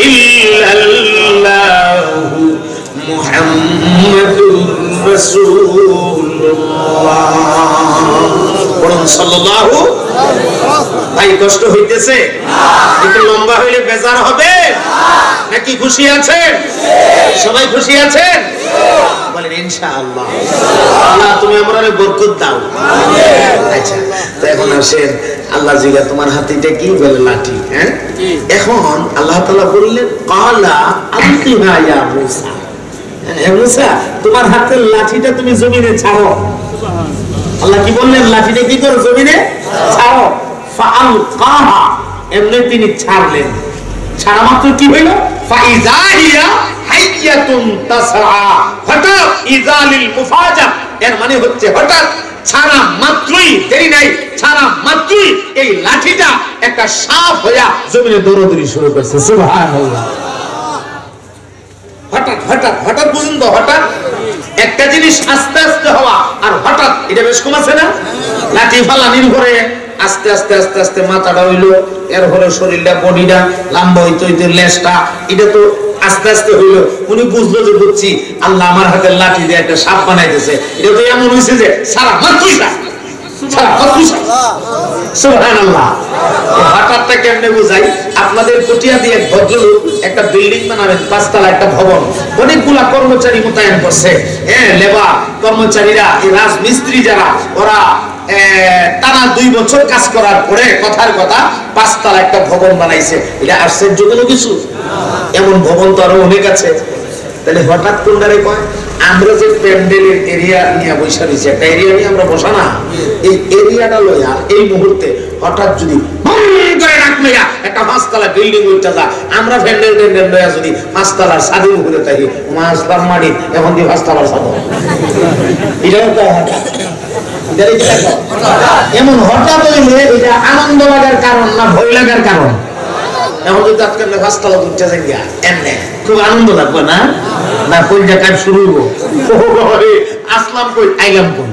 إلا الله ভাই কষ্ট হইতেছে একটু লম্বা হইলে বেজার হবে নাকি খুশি আছেন সবাই খুশি আছেন বলেন ইনশাআল্লাহ আল্লাহ তুমি আমারে বরকত দাও আচ্ছা তো এখন আসেন আল্লাহ জিগা তোমার হাতিটা কি বলে লাঠি হ্যাঁ এখন আল্লাহ তাআলা বললেন ক্বালা আলকিহা ইয়া মূসা হে মূসা তোমার হাতের লাঠিটা তুমি জমিনে ছাড়ো আল্লাহ কি বললেন লাঠিটা কি করো জমিনে ছাড়ো ফাআলকাহা এমনি তিনি ছাড়লেন ছাড়া মাত্র কি হইল ফাইযা হিয়া হাইয়াতুন তাসআ হঠাৎ ইযালিল মুফাজা এর মানে হচ্ছে হঠাৎ ছাড়া মাত্রই দেরি নাই ছাড়া মাত্রই এই লাঠিটা একটা সাপ হইয়া জমিনে দৌড়াদৌড়ি শুরু করছে সুবহানাল্লাহ হঠাৎ হঠাৎ হঠাৎ বুঝুন তো হঠাৎ একটা জিনিস আস্তে আস্তে হওয়া আর হঠাৎ এটা বেশ কম আছে না লাঠি ফালানির পরে আস্তে আস্তে আস্তে আস্তে মাথাটা হইলো এর পরে শরীরটা বডিটা লম্বা হইতে হইতে লেজটা এটা তো আস্তে আস্তে হইলো উনি বুঝলো যে বুঝছি আল্লাহ আমার হাতের লাঠি দিয়ে একটা সাপ বানাইতেছে এটা তো এমন হইছে যে সারা মাত্রই সুবহানাল্লাহ হঠাৎটা কেমনে বুঝাই আপনাদের কোটিয়া দিয়ে ভদ্রলোক একটা বিল্ডিং বানাবেন পাঁচতলা একটা ভবন অনেকগুলা কর্মচারী মোতায়েন করছে হ্যাঁ লেবার কর্মচারীরা এই রাজমিস্ত্রি যারা ওরা টানা 2 বছর কাজ করার পরে কথার কথা পাঁচতলা একটা ভবন বানাইছে এটা আশ্চর্য কোনো কিছু এমন ভবন তো আরো অনেক আছে তাহলে হঠাৎ কোনটারে কয় আমরা যে প্যান্ডেলের এরিয়া নিয়ে বসে রয়েছি একটা এরিয়া নিয়ে আমরা বসা না এই এরিয়াটা লইয়া এই মুহূর্তে হঠাৎ যদি একটা পাঁচতলা বিল্ডিং উঠতে যায় আমরা প্যান্ডেল লইয়া যদি পাঁচতলার ছাদের উপরে থাকি মাছলাম মাটি এখন দিয়ে পাঁচতলার ছাদ এটাও তো এমন হঠাৎ হইলে এটা আনন্দ লাগার কারণ না ভয় লাগার কারণ এখন যদি আজকে পাঁচতলা উঠতে যাই এমনি খুব আনন্দ লাগবে না না কোন জায়গায় শুরু হইব আসলাম কই আইলাম কোন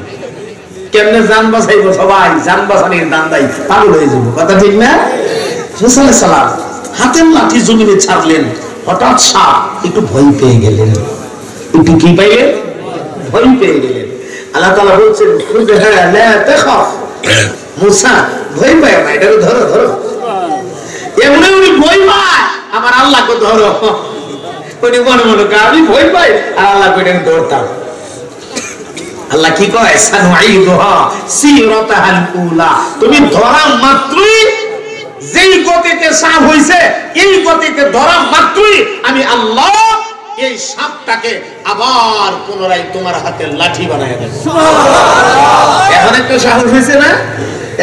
কেমনে জান বাঁচাইবো সবাই জান বাঁচানির দান দাই পাগল হয়ে যাবো কথা ঠিক না রাসূল সাল্লাল্লাহু হাতের লাঠি জমিনে ছাড়লেন হঠাৎ সাপ একটু ভয় পেয়ে গেলেন একটু কি পাইলেন ভয় পেয়ে গেলেন আল্লাহ তাআলা বলছেন খুদহা লা তাখাফ মুসা ভয় পায় না এটা ধরো ধরো এমনি উনি ভয় পায় আমার আল্লাহকে ধরো উনি মনে মনে আমি ভয় পাই আর আল্লাহ কইটা ধরতাম আল্লাহ কি কয় সানুঈদুহা সিরাতাহাল উলা তুমি ধরা মাত্রই যেই গতিতে সাপ হইছে এই গতিতে ধরা মাত্রই আমি আল্লাহ এই সাপটাকে আবার পুনরায় তোমার হাতে লাঠি বানায় দেব। এখন একটু সাহস হয়েছে না?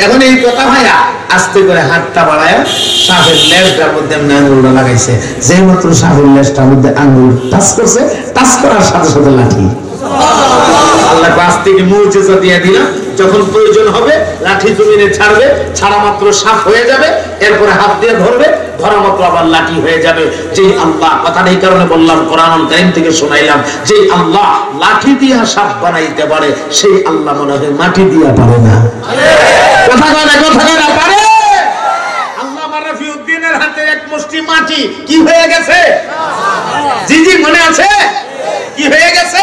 এখন এই কথা ভাইয়া আস্তে করে হাতটা বাড়ায় সাপের লেজটার মধ্যে আঙুলটা লাগাইছে। যে মাত্র সাপের লেজটার মধ্যে আঙুল টাচ করছে, টাচ করার সাথে সাথে লাঠি। আল্লাহ কাছ থেকে মুজিজা দিয়ে দিলাম, যখন প্রয়োজন হবে লাঠি জমিনে ছাড়বে, ছাড়া মাত্র সাপ হয়ে যাবে, এরপরে হাত দিয়ে ধরবে, ধরা মাত্র আবার লাঠি হয়ে যাবে। যে আল্লাহ, কথাটা এই কারণে বললাম, কোরআনুল কারীম থেকে শোনাইলাম, যে আল্লাহ লাঠি দিয়া সাপ বানাইতে পারে, সেই আল্লাহ মনে হয় মাটি দিয়া পারে না। কথা কয় পারে। আল্লাহ মারাফিউদ্দিনের হাতে এক মুষ্টি মাটি কি হয়ে গেছে? জি জি মনে আছে কি হয়ে গেছে?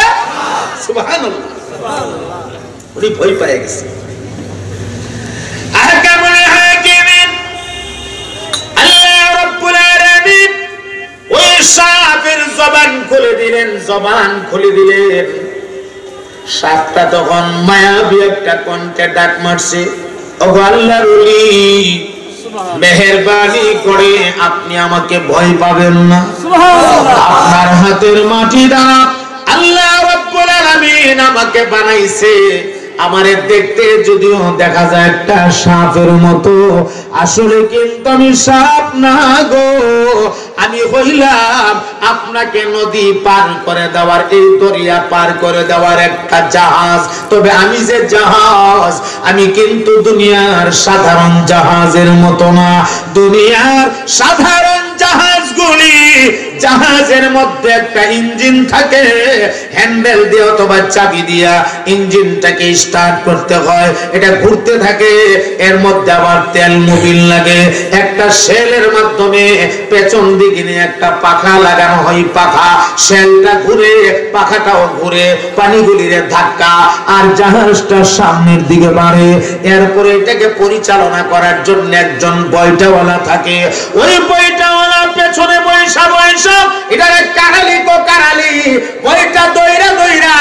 সুবহানাল্লাহ। উনি ভয় পেয়ে গেছে। আর কেমন হাকিমিন আল্লাহ রাব্বুল আলামিন ওই সাপের জবান খুলে দিলেন, জবান খুলে দিলেন। সাপটা তখন মায়াবী একটা কণ্ঠে ডাক মারছে, ওগো আল্লাহর ওলি, মেহেরবানি করে আপনি আমাকে ভয় পাবেন না। আপনার হাতের মাটি দ্বারা আল্লাহ রাব্বুল আলামিন আমাকে বানাইছে। আমারে দেখতে যদিও দেখা যায় একটা সাপের মতো, আসলে কিন্তু আমি সাপ না গো, আমি হইলাম আপনাকে নদী পার করে দেওয়ার, এই দরিয়া পার করে দেওয়ার একটা জাহাজ। তবে আমি যে জাহাজ, আমি কিন্তু দুনিয়ার সাধারণ জাহাজের মতো না। দুনিয়ার সাধারণ জাহাজগুলি, জাহাজের মধ্যে একটা ইঞ্জিন থাকে, হ্যান্ডেল দিয়ে অথবা চাবি দিয়া ইঞ্জিনটাকে স্টার্ট করতে হয়, এটা ঘুরতে থাকে, এর মধ্যে আবার তেল মোবিল লাগে, একটা শেলের মাধ্যমে পেছন দিকে নিয়ে একটা পাখা লাগানো হয়, পাখা, শেলটা ঘুরে, পাখাটাও ঘুরে, পানিগুলিরে ধাক্কা, আর জাহাজটা সামনের দিকে বাড়ে। এরপরে এটাকে পরিচালনা করার জন্য একজন বইটাওয়ালা থাকে, ওই বইটাওয়ালা পেছনে বৈশা এটারে কারালি তো কারালি, বইটা দইরা দইরা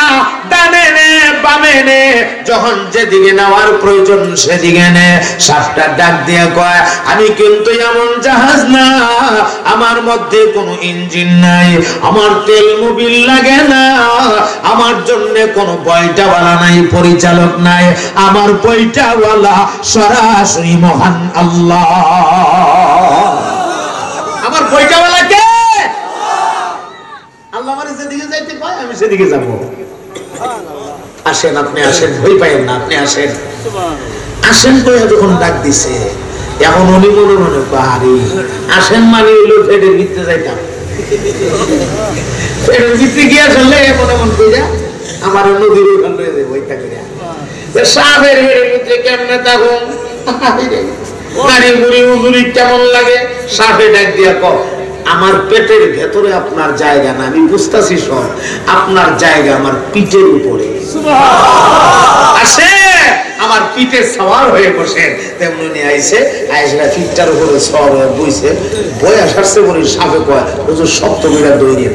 ডানে নে বামে নে, যখন যেদিকে নেওয়ার প্রয়োজন সেদিকে নে। সাপটা ডাক দিয়ে কয়, আমি কিন্তু এমন জাহাজ না, আমার মধ্যে কোনো ইঞ্জিন নাই, আমার তেল মোবিল লাগে না, আমার জন্য কোনো বইটাওয়ালা নাই, পরিচালক নাই, আমার বইটাওয়ালা সরাসরি মহান আল্লাহ। আমার বইটাওয়ালা কে? আল্লাহ আমারে যেদিকে যাইতে কয় আমি সেদিকে যাব। আসেন, আপনি আসেন, ভয় পাইেন না, আপনি আসেন। আসেন কইয়া যখন ডাক দিছে, এখন উনি মনে মনে বাহারি আসেন মানে হইলো ফেডের ভিতরে যাইতাম, ফেডের ভিতরে গিয়া চললে মনে মন কইরা আমার নদীর ওখান রয়ে যাবে, ওইটা করিয়া সাপের ফেডের ভিতরে কেমনে থাকুন, গাড়ি গুড়ি উজুরি কেমন লাগে। সাপে ডাক দিয়া কয়, আমার পেটের ভেতরে আপনার জায়গা না, আমি বুঝতেছি সব, আপনার জায়গা আমার পিঠের উপরে। আসে আমার পিঠে সওয়ার হয়ে বসে, তেমনি আইসে, আইসা পিঠটার উপরে সওয়ার হয়ে বইছে, বই আসারছে বলে সাপে কয়, হুজুর শক্ত করে দৌড়িয়ে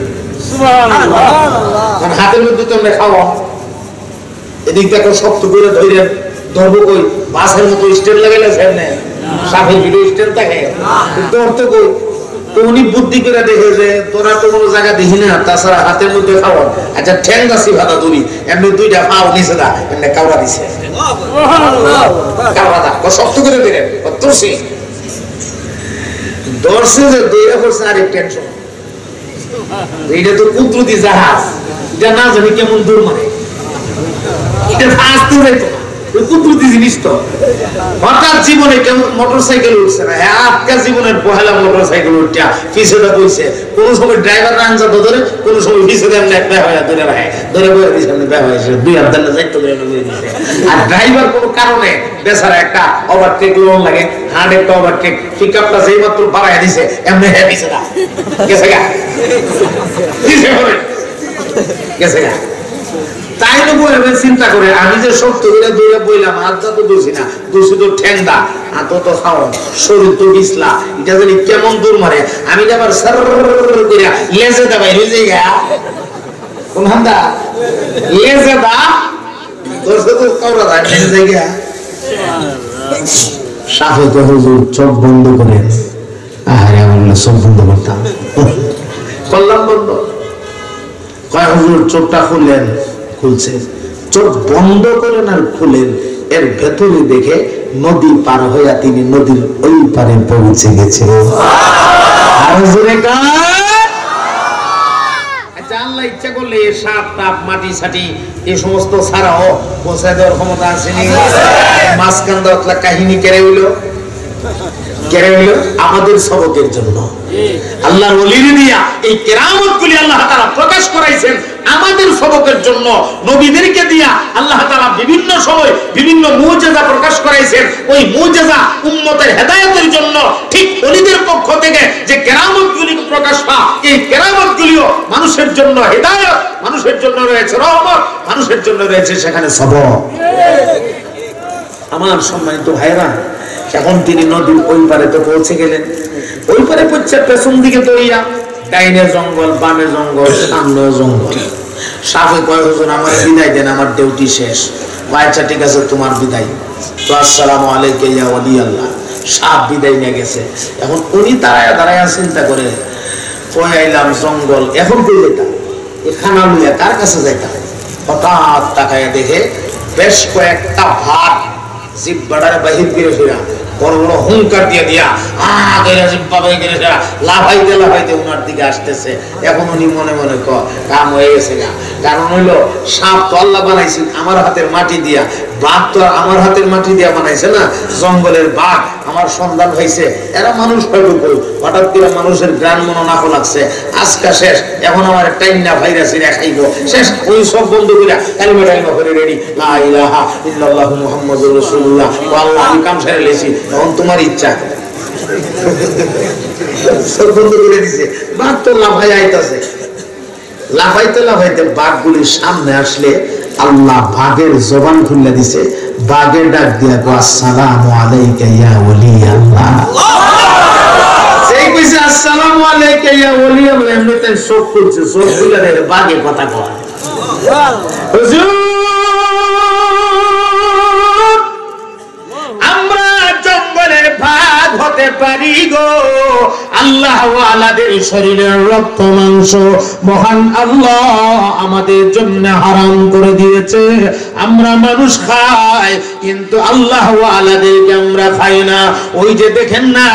হাতের মধ্যে তোমরা খাওয়া, এদিক দেখো শক্ত করে ধরে ধরবো, কই বাসের মতো স্টেন লাগাইলে সামনে সাপের ভিডিও স্টেন থাকে, ধরতে কই। তো উনি বুদ্ধি করে দেখে যে তোরা তো কোনো জায়গা দেখি না, তাছাড়া হাতের মধ্যে খাওয়া, আচ্ছা ঠ্যাং দাসি ভাতা দড়ি, এমনি দুইটা পাও নিচে দা, এমনি কাউরা দিছে, কাউরা দা শক্ত করে দিলেন, ধরছি ধরছে যে দইরা করছে আরেক টেনশন, এইটা তো কুদরতি জাহাজ, এটা না জানি কেমন দূর মানে, এটা আসতে যাইতো না, কুদরতি জিনিস তো। হঠাৎ জীবনে কেমন মোটরসাইকেল উঠছে না, আজকাল জীবনের পহেলা মোটরসাইকেল উঠা পিছনে বইছে, কোন সময় ড্রাইভার আনজা ধরে, কোন সময় পিছনে এমনি এক ব্যয় ধরে রাখে, ধরে বয়ে দিয়েছে, এমনি ব্যয় হয়েছে, দুই হাত দাঁড়িয়ে যাইতে ধরে দিয়েছে। আর ড্রাইভার কোনো কারণে বেচারা একটা ওভারটেক লোন লাগে, হার্ড একটা ওভারটেক, পিক আপটা যেই মাত্র বাড়াই দিছে, এমনি হ্যাঁ দিছে না, গেছে গা গেছে গা। তাই তো বলবেন চিন্তা করে, আমি যে শক্ত করে দৌড়ে বইলাম, হাতটা তো দোষী না, দোষী তো ঠেংদা, হাত তো খাওয়া, শরীর তো বিছলা, এটা জানি কেমন দূর মারে, আমি আবার সার করে লেজে দা ভাই লেজে গা, কোন হান্দা লেজে দা, তোর সাথে কাউরা দা লেজে গা। সাফে তো হুজুর চোখ বন্ধ করে, আরে আমার চোখ বন্ধ করতাম, করলাম বন্ধ, কয় হুজুর চোখটা খুললেন, খুলছে। চোখ বন্ধ করেন আর খুলেন, এর ভেতরে দেখে নদী পার হইয়া তিনি নদীর ওই পারে পৌঁছে গেছে। আর জোরে আল্লাহ ইচ্ছা করলে সাপ টাপ মাটি সাটি এই সমস্ত ছাড়াও পৌঁছায় দেওয়ার ক্ষমতা আসেনি। মাঝখান দেওয়া কাহিনী কেড়ে হইলো আমাদের সবকের জন্য। আল্লাহর ওলির দিয়া এই কেরামতগুলি আল্লাহ তাআলা প্রকাশ করাইছেন আমাদের সবকের জন্য। নবীদেরকে দিয়া আল্লাহ তাআলা বিভিন্ন সময় বিভিন্ন মুজিজা প্রকাশ করাইছেন, ওই মুজিজা উম্মতের হেদায়েতের জন্য। ঠিক ওলিদের পক্ষ থেকে যে কেরামতগুলি প্রকাশ পায়, এই কেরামতগুলিও মানুষের জন্য হেদায়েত, মানুষের জন্য রয়েছে রহমত, মানুষের জন্য রয়েছে সেখানে সবক। আমার সম্মানিত ভাইরা, এখন তিনি নদীর ওই পারে তো পৌঁছে গেলেন। ওই পারে পৌঁছে পেছন দিকে দরিয়া, ডাইনে জঙ্গল, বামে জঙ্গল, সামনে জঙ্গল। সাপে কয় হুজুর আমার বিদায় দেন, আমার ডিউটি শেষ। আচ্ছা ঠিক আছে, তোমার বিদায়। তো আসসালামু আলাইকুম ইয়া ওলি আল্লাহ। সাপ বিদায় নিয়ে গেছে। এখন উনি দাঁড়ায় দাঁড়ায় চিন্তা করে, কই আইলাম জঙ্গল, এখন কই যেতাম, খানা লইয়া কার কাছে যাইতাম। হঠাৎ তাকায় দেখে বেশ কয়েকটা ভাত জিব্বাটার বাহির করে ফিরা বড় বড় হুঙ্কার দিয়ে দিয়া লাফাইতে লাফাইতে ওনার দিকে আসতেছে। এখন উনি মনে মনে কাম হয়ে গেছে গা। কারণ হইলো সাপ তো আল্লাহ বানাইছে আমার হাতের মাটি দিয়া, বাঘ তো আমার হাতের মাটি দিয়া বানাইছে না। জঙ্গলের বাঘ আমার সন্ধান হয়েছে, এরা মানুষ হইব কই। হঠাৎ করে মানুষের গ্রাণ মনোনাফ লাগছে, আজকা শেষ। এখন আমার টাইম না ভাইরাসি খাইব শেষ। ওই সব বন্ধু গুলা কালিমা টালিমা করে রেডি, লা ইলাহা ইল্লাল্লাহু মুহাম্মাদুর রাসূলুল্লাহ। আল্লাহ আমি কাম সেরে লেছি, এখন তোমার ইচ্ছা। সব বন্ধু করে দিছে। বাঘ তো লাফাই আইতাছে, লাফাইতে লাফাইতে বাঘগুলির সামনে আসলে আল্লাহ বাঘের জবান খুলে দিছে। বাঘের ডাক দিয়া কো আসসালামু আলাইকা ইয়া ওলি আল্লাহ। সেই কইছে আসসালামু আলাইকা ইয়া ওলি আল্লাহ, এমনিতে চোখ খুলছে, চোখ খুলে বাঘে কথা কয়, হুজুর আমরা জঙ্গলের ভাগ হতে পারি গো। আল্লাহ ওয়ালাদের শরীরের রক্ত মাংস মহান আল্লাহ আমাদের জন্য হারাম করে দিয়েছে। আমরা মানুষ খাই, কিন্তু আল্লাহ ওয়ালাদেরকে আমরা খাই না। ওই যে দেখেন না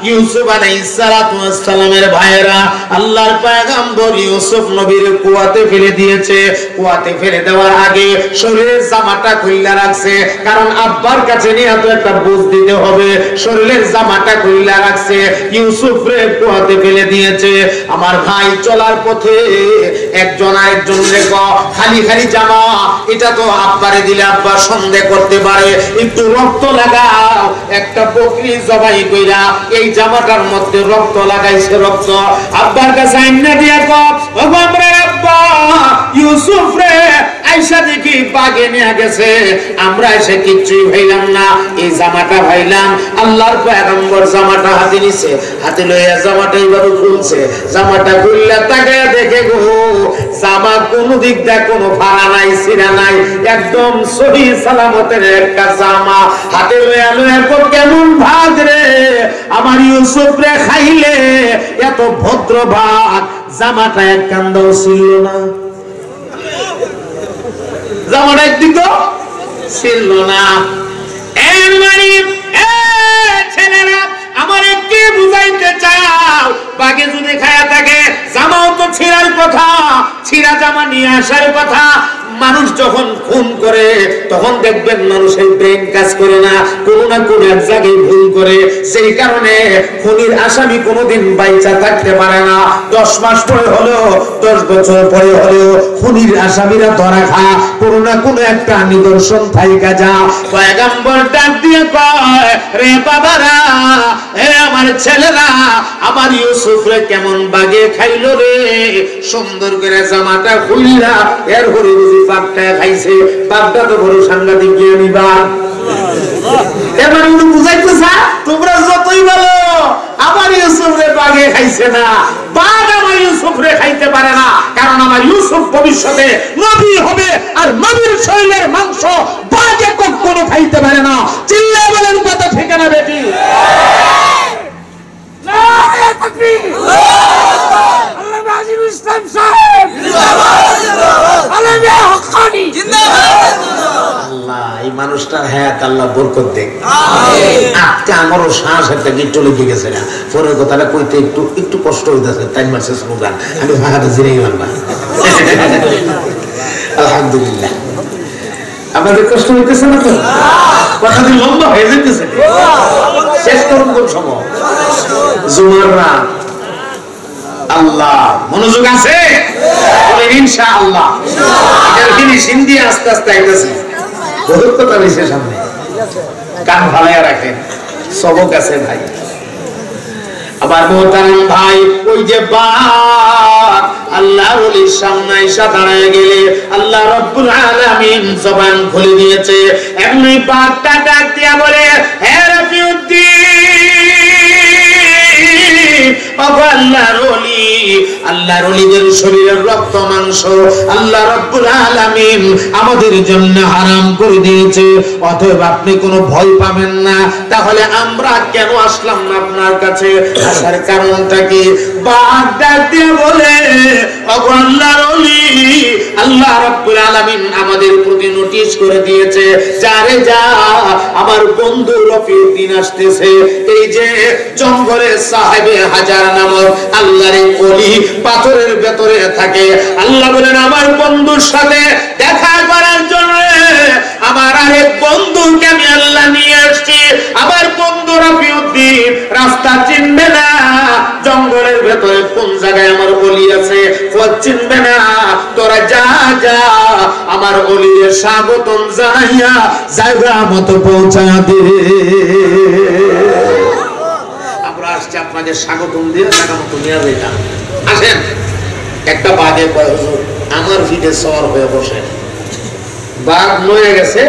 ইউসুফ আলাইহিস সালাতু ওয়াস সালামের ভাইয়েরা আল্লাহর পয়গম্বর ইউসুফ নবীর কুয়াতে ফেলে দিয়েছে। কুয়াতে ফেলে দেওয়ার আগে শরীরের জামাটা খুলে রাখছে, কারণ আব্বার কাছে নিয়ে তো একটা বুঝ দিতে হবে। শরীরের জামাটা খুলে রাখছে, ইউসুফ রে কুয়াতে ফেলে দিয়েছে। আমার ভাই চলার পথে একজন আরেকজন খালি খালি জামা, এটা তো আব্বারে দিলে আব্বা সন্দেহ করতে পারে, একটু রক্ত লাগাও। একটা বকরি জবাই কইরা এই জামাটার মধ্যে রক্ত লাগাইছে। রক্ত আব্বার কাছে আইনা দিয়া কও, ও আমরা আব্বা ইউসুফ রে আইসা দেখি বাগে নিয়ে গেছে, আমরা এসে কিচ্ছুই ভাইলাম না। এই জামাটা ভাইলাম, আল্লাহর পয়গম্বর জামাটা হাতে নিছে, হাতে লইয়া জামাটা এইভাবে খুলছে। জামাটা খুললে তাকায় দেখে গো জামা কোনো দিক দিয়ে কোনো ফাড়া নাই, ছিঁড়া নাই, একদম সহি সালামতের একটা জামা। হাতে লইয়া লইয়া কেমন ভাগ রে আমার ইউসুফ রে খাইলে এত ভদ্র ভাগ, জামাটা এক কান্দাও ছিল না, জামাটা একদিকও ছিল না। এর মানে ছেলেরা আমার একটু বুঝাইতে চাও, বাগে যদি খায়া থাকে জামাও তো ছিঁড়ার কথা, ছিঁড়া জামা নিয়ে আসার কথা। মানুষ যখন খুন করে তখন দেখবেন মানুষের ব্রেন কাজ করে না, কোনো না কোনো এক জায়গায় ভুল করে। সেই কারণে খুনির আসামি কোনোদিন বাইচা থাকতে পারে না। 10 মাস পরে হলেও 10 বছর পরে হলেও খুনির আসামিরা ধরা খা, কোনো না কোনো একটা নিদর্শন থাইকা যা। পয়গম্বর ডাক দিয়ে কয়, রে বাবারা, এ আমার ছেলেরা, আমার ইউসুফ রে কেমন বাগে খাইলো রে। সুন্দর করে জামাটা খুলিরা এর হরে বুঝি বাঘটা খাইছে। বাঘটা তো বড় সাংঘাতিক জ্ঞানী বাঘ। এবার উনি বুঝাইতেছে তোমরা যতই বলো আমার ইউসুফ রে বাঘে খাইছে না, বাঘ আমার ইউসুফ রে খাইতে পারে না, কারণ আমার ইউসুফ ভবিষ্যতে নবী হবে, আর নবীর শরীরের মাংস বাঘে কখনো খাইতে পারে না। চিল্লায় বলেন কথা ঠিক না বেটি? নারে তাকবীর, আল্লাহ আজিম ইসলাম সাহেব হায়াত আল্লাহ বরকত দেখ। আজকে আমারও শ্বাস একটা গিট চলে গেছে না, পরের কথাটা কইতে একটু একটু কষ্ট হইতেছে। 3 মাসের স্লোগান আমি ভাষাটা জিরে গেলাম না। আলহামদুলিল্লাহ। আপনাদের কষ্ট হইতেছে না তো? কথাটি লম্বা হয়ে যেতেছে। শেষ করুন কোন সময়? জুমার রাত। আল্লাহ মনোযোগ আছে? বলেন ইনশাআল্লাহ। এটার ফিনিশিং দিয়ে আস্তে আস্তে আইতেছে। বহুত কথা রয়েছে সামনে, কান ভালাইয়া রাখেন, সবক আছে ভাই। আবার মোহতারাম ভাই, ওই যে বাপ আল্লাহর ওলির সামনে এসে দাঁড়ায় গেলে আল্লাহ রাব্বুল আলামিন জবান খুলে দিয়েছে। এমনি বাপটা ডাক দিয়া বলে, হে রফিউদ্দিন, আল্লাহর ওলি, আল্লাহর ওলিদের শরীরের রক্ত মাংস আল্লাহ রাব্বুল আলামিন আমাদের জন্য হারাম করে দিয়েছে, অতএব আপনি কোনো ভয় পাবেন না। তাহলে আমরা কেন আসলাম না আপনার কাছে? আসার কারণটা কি? বাগদাদ দিয়ে বলে, ওগো আল্লাহর ওলি, আল্লাহ রাব্বুল আলামিন আমাদের প্রতি নোটিশ করে দিয়েছে, যারে যা আমার বন্ধু রফিউদ্দিন আসতেছে। এই যে জঙ্গলে সাহেবে হাজার নামক আল্লাহর ওলি পাথরের ভেতরে থাকে। আল্লাহ বলেন, আমার বন্ধুর সাথে দেখা করার জন্য আমার আরেক বন্ধুকে আমি আল্লাহ নিয়ে আসছি। আমার বন্ধু রফিউদ্দিন রাস্তা চিনবে না, জঙ্গলের ভেতরে কোন জায়গায় আমার ওলি আছে চিনবে না। তোরা যা যা আমার ওলির স্বাগতম জানাইয়া জায়গা মতো পৌঁছায়া দে। আমরা আসছি আপনাদের স্বাগতম দিয়ে জায়গা মতো নিয়ে যাইতাম। আসেন। একটা বাঘে কয়, হুজুর আমার ভিড়ে সওয়ার হয়ে বসে। বাঘ নয়ে গেছে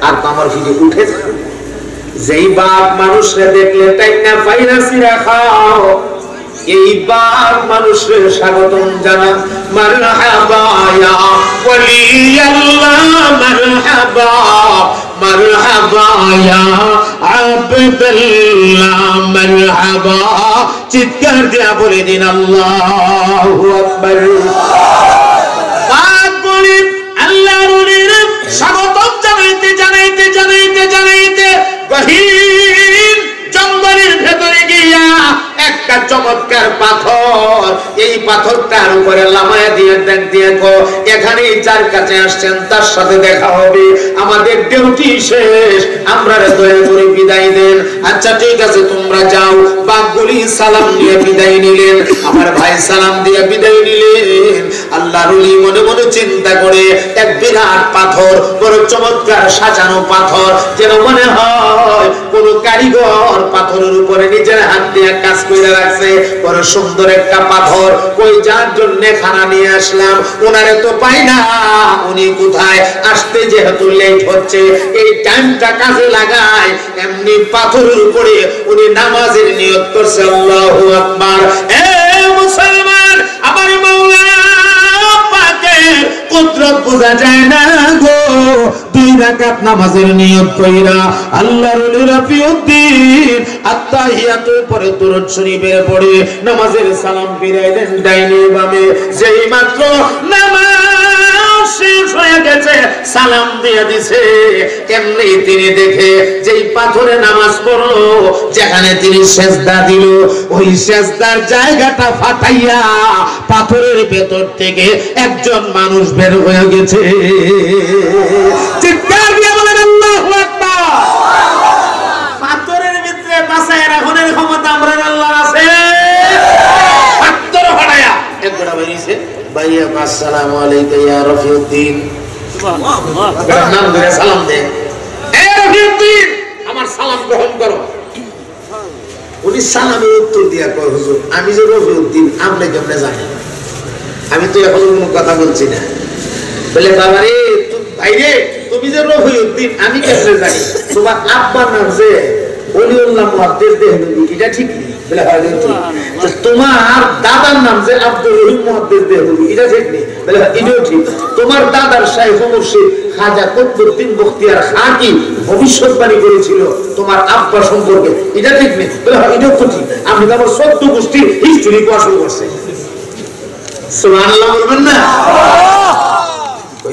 আর আমার ভিড়ে উঠেছে। যেই বাঘ মানুষরে দেখলে টাইনা ফাইনা সিরা খাও, এই বাঘ মানুষের স্বাগতম জানা। মারহাবা ইয়া ওলি আল্লাহ, মারহাবা মারহাবা ইয়া আবদুল্লাহ, মারহাবা। চিৎকার দিয়া বলে দিন আল্লাহু আকবার। বাঘ বলে আল্লাহর ওলির স্বাগতম জানাইতে জানাইতে জানাইতে জানাইতে গহীন জঙ্গলের ভেতরে গিয়া একটা চমৎকার পাথর, এই পাথরটার উপরে লামায়া দিয়ে দেখ দিয়ে এখানে যার কাছে আসছেন তার সাথে দেখা হবে, আমাদের ডিউটি শেষ, আমরা দয়া করে বিদায় দেন। আচ্ছা ঠিক আছে তোমরা যাও। বাঘগুলি সালাম দিয়ে বিদায় নিলেন। আমার ভাই সালাম দিয়ে বিদায় নিলেন। আল্লাহর ওলি মনে মনে চিন্তা করে, এক বিরাট পাথর, বড় চমৎকার সাজানো পাথর, যেন মনে হয় কোন কারিগর পাথরের উপরে নিজের হাত দিয়ে কাজ করে রাখছে। বড় সুন্দর একটা পাথর। কই যার জন্য খানা নিয়ে আসলাম, ওনারে তো পাই না, উনি কোথায়? আসতে যেহেতু লেট হচ্ছে, এই টাইমটা কাজে লাগায়। এমনি পাথরের উপরে উনি নামাজের নিয়ত করছে। আল্লাহু আকবার। এ মুসলমান, আমার মাওলা পাকের কুদরত বোঝা যায় না গো। 2 রাকাত নামাজের নিয়ত কইরা আল্লাহর ওলি রফিউদ্দিন আত্তাহিয়াতুর পরে দুরূদ শরীফের পড়ে নামাজের সালাম ফিরাইলেন ডাইনে বামে। যেই মাত্র নামাজ শেষ হয়ে গেছে, সালাম দিয়ে দিছে, এমনি তিনি দেখে যেই পাথরে নামাজ পড়লো, যেখানে তিনি সেজদা দিল, ওই সেজদার জায়গাটা ফাটাইয়া পাথরের ভেতর থেকে একজন মানুষ বের হয়ে গেছে। চিৎকার দিয়ে বলেন আল্লাহু আকবার। পাথরের ভিতরে বাঁচায় রাখনের ক্ষমতা আমরা আল্লাহর আছে। পাথর ফাটাইয়া একবার বেরিয়েছে, ভাইয়া আসসালামু আলাইকুম ইয়া রফিউদ্দিন। নাম ধরে সালাম দে, এ রফিউদ্দিন আমার সালাম গ্রহণ করো। উনি সালামের উত্তর দিয়া কয়, হুজুর আমি যে রফিউদ্দিন আপনি কেমনে জানেন? আমি তো এখন কোনো কথা বলছি না। বলে বাবা রে, ভাইরে, তুমি যে রফিউদ্দিন আমি কেমনে জানি? তোমার আব্বার নাম যে ওলিউল্লাহ মুহাদ্দিস দেহলভী, এটা ঠিক নেই? বলে হয় ঠিক। তোমার দাদার নাম যে আব্দুর রহিম মুহাদ্দিস দেহলভী, এটা ঠিক নেই? বলে এটাও ঠিক। তোমার দাদার শাইখ মুর্শিদ খাজা কুতুবউদ্দিন বখতিয়ার খাঁ কি ভবিষ্যৎবাণী করেছিল তোমার আব্বা সম্পর্কে, এটা ঠিক নেই? বলে এটাও তো ঠিক। আপনি তো আমার 14 গোষ্ঠীর হিস্ট্রি কোয়াশন করছেন। সুবহানাল্লাহ বলবেন না?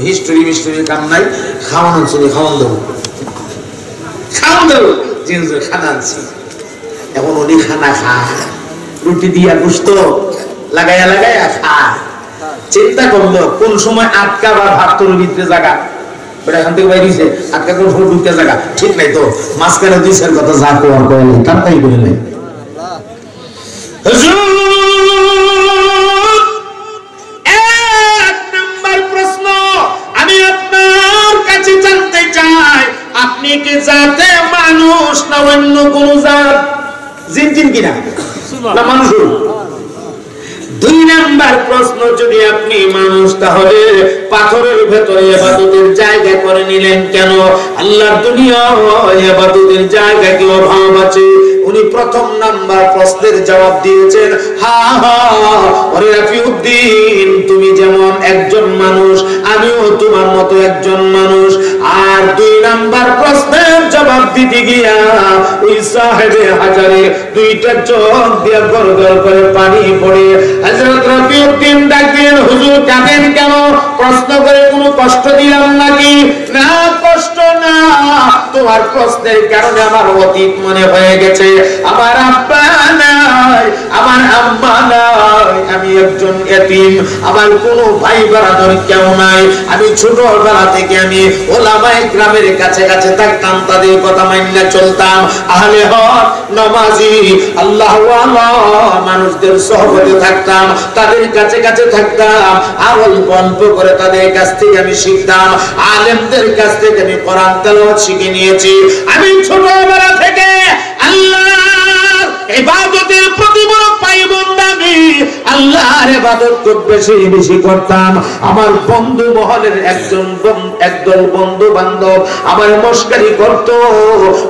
হিস্ট্রি মিস্ট্রি কাম নাই, খাওয়ান চুরি খাওয়ান দেবো। জি হুজুর খানা আনছি। এখন উনি খানা খায়, রুটি দিয়া গোশত লাগাইয়া লাগাইয়া খায়। চিন্তা করলো কোন সময় আটকা বা ভাতর ভিতরে জায়গা, এখান থেকে বাইরেছে আটকা কোন সময় ঢুকে জায়গা ঠিক নাই। তো মাঝখানে দুই চার কথা যা কোয়ার করে নেই, তাড়াতাড়ি করে নেই। এক নাম্বার প্রশ্ন আমি আপনার কাছে জানতে চাই, আপনি কি জাতে মানুষ না অন্য কোন জাত? জিন জিন কিনা না মানুষ? দুই নাম্বার প্রশ্ন, যদি আপনি মানুষ তাহলে পাথরের ভেতরে ইবাদতের জায়গা করে নিলেন কেন? আল্লাহর দুনিয়া ইবাদতের জায়গা কি অভাব আছে? উনি প্রথম নাম্বার প্রশ্নের জবাব দিয়েছেন হা হা ওরে রাফিউদ্দিন, তুমি যেমন একজন মানুষ আমিও তোমার মতো একজন মানুষ। আর দুই নাম্বার প্রশ্নের জবাব দিতে গিয়া ওই সাহেবে হাজারে দুইটা চোখ দিয়ে গড় গড় করে পানি পড়ে হযরত রাফিউদ্দিন ডাকেন, হুজুর কাঁদেন কেন? প্রশ্ন করে কোনো কষ্ট দিলাম নাকি? না, কষ্ট না, তোমার প্রশ্নের কারণে আমার অতীত মনে হয়ে গেছে। আমার আব্বা নাই, আমার আম্মা নাই, আমি একজন এতিম, আমার কোনো ভাই বারাদর কেউ নাই। আমি ছোটবেলা থেকে আমি ওলামায়ে গ্রামের কাছে কাছে থাকতাম, তাদের কথা মাইনা চলতাম, আহলে হক নামাজি আল্লাহ ওয়ালা মানুষদের সহবতে থাকতাম, তাদের কাছে কাছে থাকতাম, আর অল্প অল্প করে তাদের কাছ থেকে আমি শিখতাম, আলেমদের কাছ থেকে আমি কোরআন তেলাওয়াত শিখে নিয়েছি। আমি ছোটবেলা থেকে আল্লাহর ইবাদতের প্রতি বড় পাইবন্দা, আমি আল্লাহর ইবাদত খুব বেশি বেশি করতাম। আমার বন্ধু মহলের একদল বন্ধু বান্ধব আমার মস্কারি করত,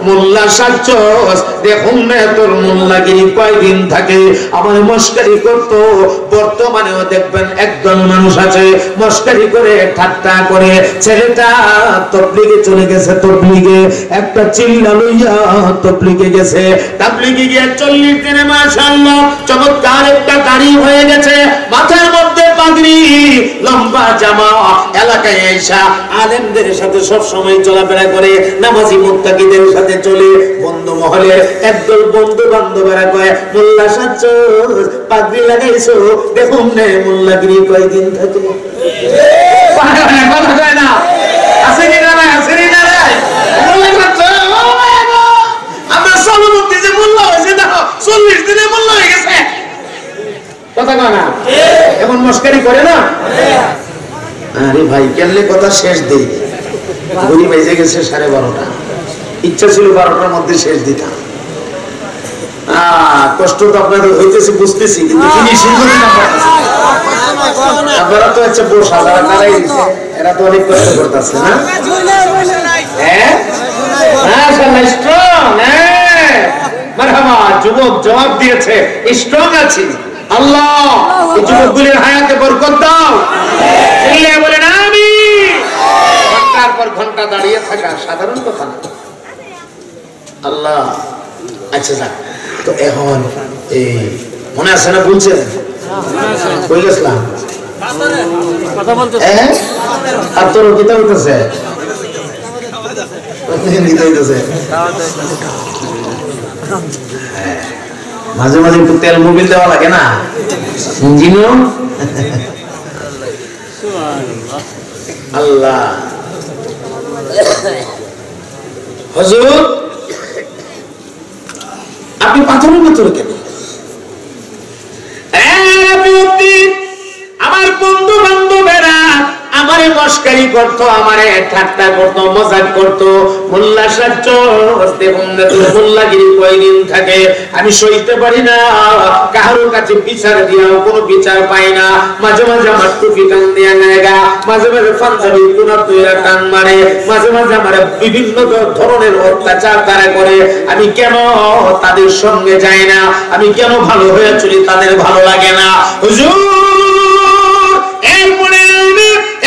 মোল্লা সাচ্চস দেখুন না তোর মোল্লাগিরি কয়দিন থাকে, আমার মস্কারি করত। বর্তমানেও দেখবেন একদল মানুষ আছে মস্কারি করে ঠাট্টা করে, ছেলেটা তবলিগে চলে গেছে, তবলিগে একটা চিল্লা লইয়া তবলিগে গেছে, তবলিগে গিয়ে 40 দিনে মাশাআল্লাহ চমৎকার একটা দাড়ি হয়ে গেছে, মাথার মধ্যে পাগড়ি, লম্বা জামা, এলাকায় এসা আলেমদের সাথে সব সময় চলাফেরা করে, নামাজি মুত্তাকিদের সাথে চলে। বন্ধু মহলে একদল বন্ধু বান্ধবেরা কয়, মোল্লা সাচ্চস পাগড়ি লাগাইছো দেখুন না মোল্লাগিরি কয়দিন থাকে। কথা কয় না, আছে কি না? আছে কি না? আমরা সলমতি যে মোল্লা হয়েছে দেখো 40 দিনে মোল্লা হয়ে গেছে, কথা কয় না? এখন মস্কারি করে না? আরে ভাই কেনলে কথা শেষ দেই, ঘড়ি বেজে গেছে 12:30, ইচ্ছা ছিল 12টার মধ্যে শেষ দিতাম। কষ্ট তো আপনাদের হইতেছে বুঝতেছি, কিন্তু ফিনিশিং করে না আপনারা তো হচ্ছে বসা যারা তারাই দিচ্ছে, এরা তো অনেক কষ্ট করতেছে না? হ্যাঁ মাশাআল্লাহ স্ট্রং, হ্যাঁ মারহাবা, যুবক জবাব দিয়েছে স্ট্রং আছি। আল্লাহ এই যুবকগুলির হায়াতে বরকত দাও, আমিন। বলেন আমিন। ঘন্টার পর ঘন্টা দাঁড়িয়ে থাকা সাধারণ কথা না, আল্লাহ। আচ্ছা যাক, তো এখন এই মনে আছে না বলছেন কই গেছিলাম? আর তোর কিতা হইতেছে মাঝে মাঝে একটু তেল মোবিল দেওয়া লাগে না ইঞ্জিনও? আল্লাহ হুজুর আপনি পাথরের ভিতরে কেন? আমার বন্ধু বান্ধবেরা আমারে মস্কারি করতো, আমারে ঠাট্টা করতো, মজাক করতো, মোল্লা সাচ্চস দেখুন না তোর মোল্লাগিরি কয়দিন থাকে, আমি সইতে পারি না, কারোর কাছে বিচার দিয়াও কোনো বিচার পাই না, মাঝে মাঝে আমার টুপি টান দিয়া নেগা, মাঝে মাঝে পাঞ্জাবি কোনা তুইরা টান মারে, মাঝে মাঝে আমার বিভিন্ন ধরনের অত্যাচার তারা করে, আমি কেন তাদের সঙ্গে যাই না, আমি কেন ভালো হয়ে চলি তাদের ভালো লাগে না। হুজুর এরপরে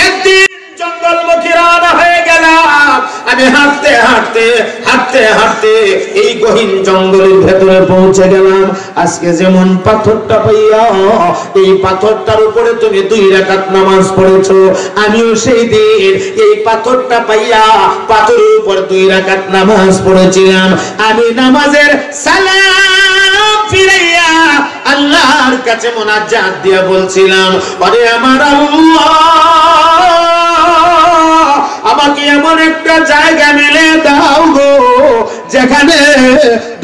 একদিন জঙ্গলমুখী রওনা হয়ে গেলাম, আমি হাঁটতে হাঁটতে হাঁটতে হাঁটতে এই গহীন গহীন জঙ্গলের ভেতরে পৌঁছে গেলাম। আজকে যেমন পাথরটা পাইয়া, এই পাথরটার উপরে তুমি 2 রাকাত নামাজ পড়েছো, আমিও সেই দিন এই পাথরটা পাইয়া পাথরের উপর 2 রাকাত নামাজ পড়েছিলাম। আমি নামাজের সালাম ফিরাইয়া আল্লাহর কাছে মুনাজাত দিয়া বলছিলাম, আরে আমার আল্লাহ, আমাকে এমন একটা জায়গা মিলে দাও গো, যেখানে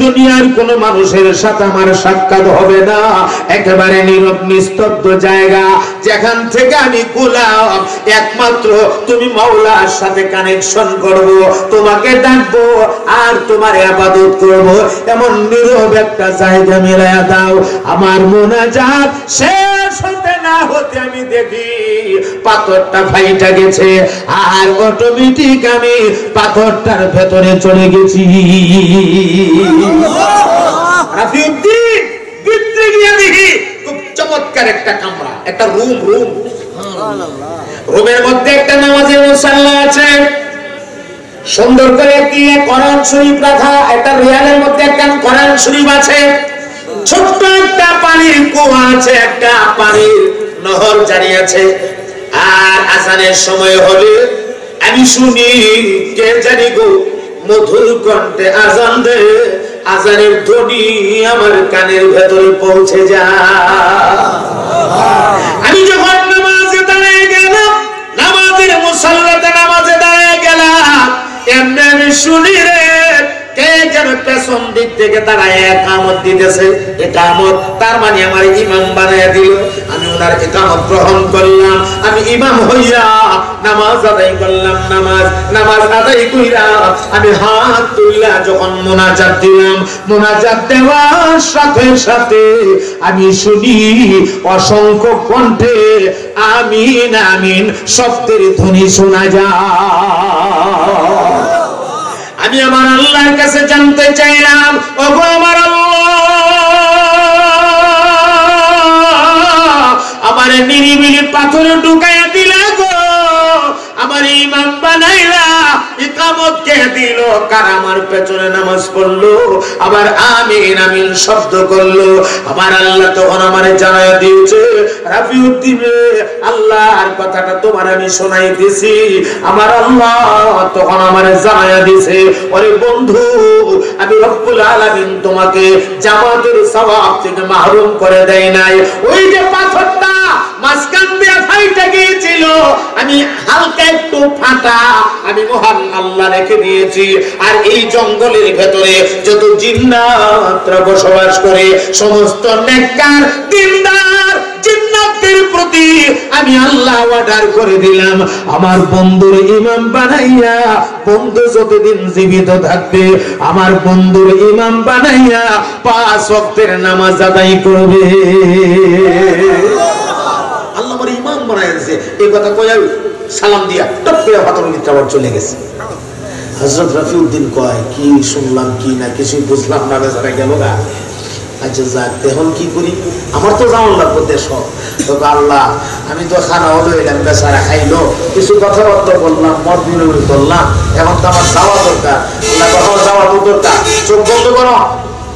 দুনিয়ার কোন মানুষের সাথে আমার সাক্ষাৎ হবে না, একেবারে নীরব নিস্তব্ধ জায়গা, যেখান থেকে আমি গোলাম একমাত্র তুমি মাওলার সাথে কানেকশন করব, তোমাকে ডাকবো আর তোমার ইবাদত করব, এমন নীরব একটা জায়গা মিলায়া দাও। আমার মুনাজাত শেষ হতে না হতে আমি দেখি পাথরটা ফাইটা গেছে, আর অটোমেটিক আমি পাথরটার ভেতরে চলে গেছি। রাফিউদ্দিন ভিতরে গিয়ে দেখি খুব চমৎকার একটা কামরা, একটা রুমের মধ্যে একটা নামাজের মুসাল্লা আছে, সুন্দর করে একটি কোরআন শরীফ রাখা, একটা রিয়ালের মধ্যে একটা কোরআন শরীফ আছে, ছোট্ট একটা পানির কুয়া আছে, একটা পানির নহর জারি আছে। আর আজানের সময় হলে আমি শুনি কে জানি গো মধুর কণ্ঠে আজান দে, আজানের ধ্বনি আমার কানের ভেতরে পৌঁছে যায়। আমি যখন নামাজে দাঁড়িয়ে গেলাম, নামাজের মুসাল্লাতে নামাজে দাঁড়িয়ে গেলাম, এমনি আমি শুনি রে কে যেন পেছন দিক থেকে দাঁড়ায় ইকামত দিতেছে। ইকামত তার মানে আমার ইমাম বানায় দিল। আমি ওনার ইকামত গ্রহণ করলাম, আমি ইমাম হইয়া নামাজ আদায় করলাম। নামাজ আদায় কইরা আমি হাত তুললা যখন মুনাজাত দিলাম, মুনাজাত দেওয়ার সাথে সাথে আমি শুনি অসংখ্য কণ্ঠে আমিন আমিন শব্দের ধ্বনি শোনা যায়। আমি আমার আল্লাহর কাছে জানতে চাইলাম, ওগো আমার আল্লাহ, আমার নিরিবিলি পাথরে ঢুকাইয়া দিলা গো, আমার ইমাম বানাইলা, ইকামত কে দিল, কার আমার পেছনে নামাজ পড়লো, আবার আমিন আমিন শব্দ করলো। আমার আল্লাহ তখন আমারে জানাইয়া দিয়েছে, রাফিউদ্দিন আল্লাহর কথাটা তোমার আমি শোনাই দিছি। আমার আল্লাহ তখন আমারে জানাইয়া দিয়েছে, ওরে বন্ধু, আমি রব্বুল আলামিন তোমাকে জামাতের সওয়াব থেকে মাহরুম করে দেয় নাই। ওই যে পাথরটা মাঝখান দিয়ে ফাইটা গিয়েছিল, আমি হালকা একটু ফাটা আমি মহান আল্লাহ রেখে দিয়েছি। আর এই জঙ্গলের ভেতরে যত জিন্নাতরা বসবাস করে, সমস্ত নেককার দিনদার জিন্নাতের প্রতি আমি আল্লাহ অর্ডার করে দিলাম, আমার বন্ধুর ইমাম বানাইয়া, বন্ধু যতদিন জীবিত থাকবে আমার বন্ধুর ইমাম বানাইয়া 5 ওয়াক্তের নামাজ আদায় করবে। আল্লাহ আমার ইমাম বানাইছে, এই কথা কইয়া সালাম দিয়া টপ করে পাথরের ভিতরে আবার চলে গেছে। হযরত রাফিউদ্দিন কয়, কি শুনলাম কি না কিছুই বুঝলাম না, বেচারা গেল গা। আচ্ছা যাক, এখন কি করি, আমার তো যাওয়ার লাগবে দেশ। তো আল্লাহ, আমি তো খানা হলো এলাম, বেচারা খাইলো, কিছু কথাবার্তা বললাম, মত বিনিময় করলাম, এখন তো আমার যাওয়া দরকার। আল্লাহ যাওয়া তো দরকার, চোখ বন্ধ করো,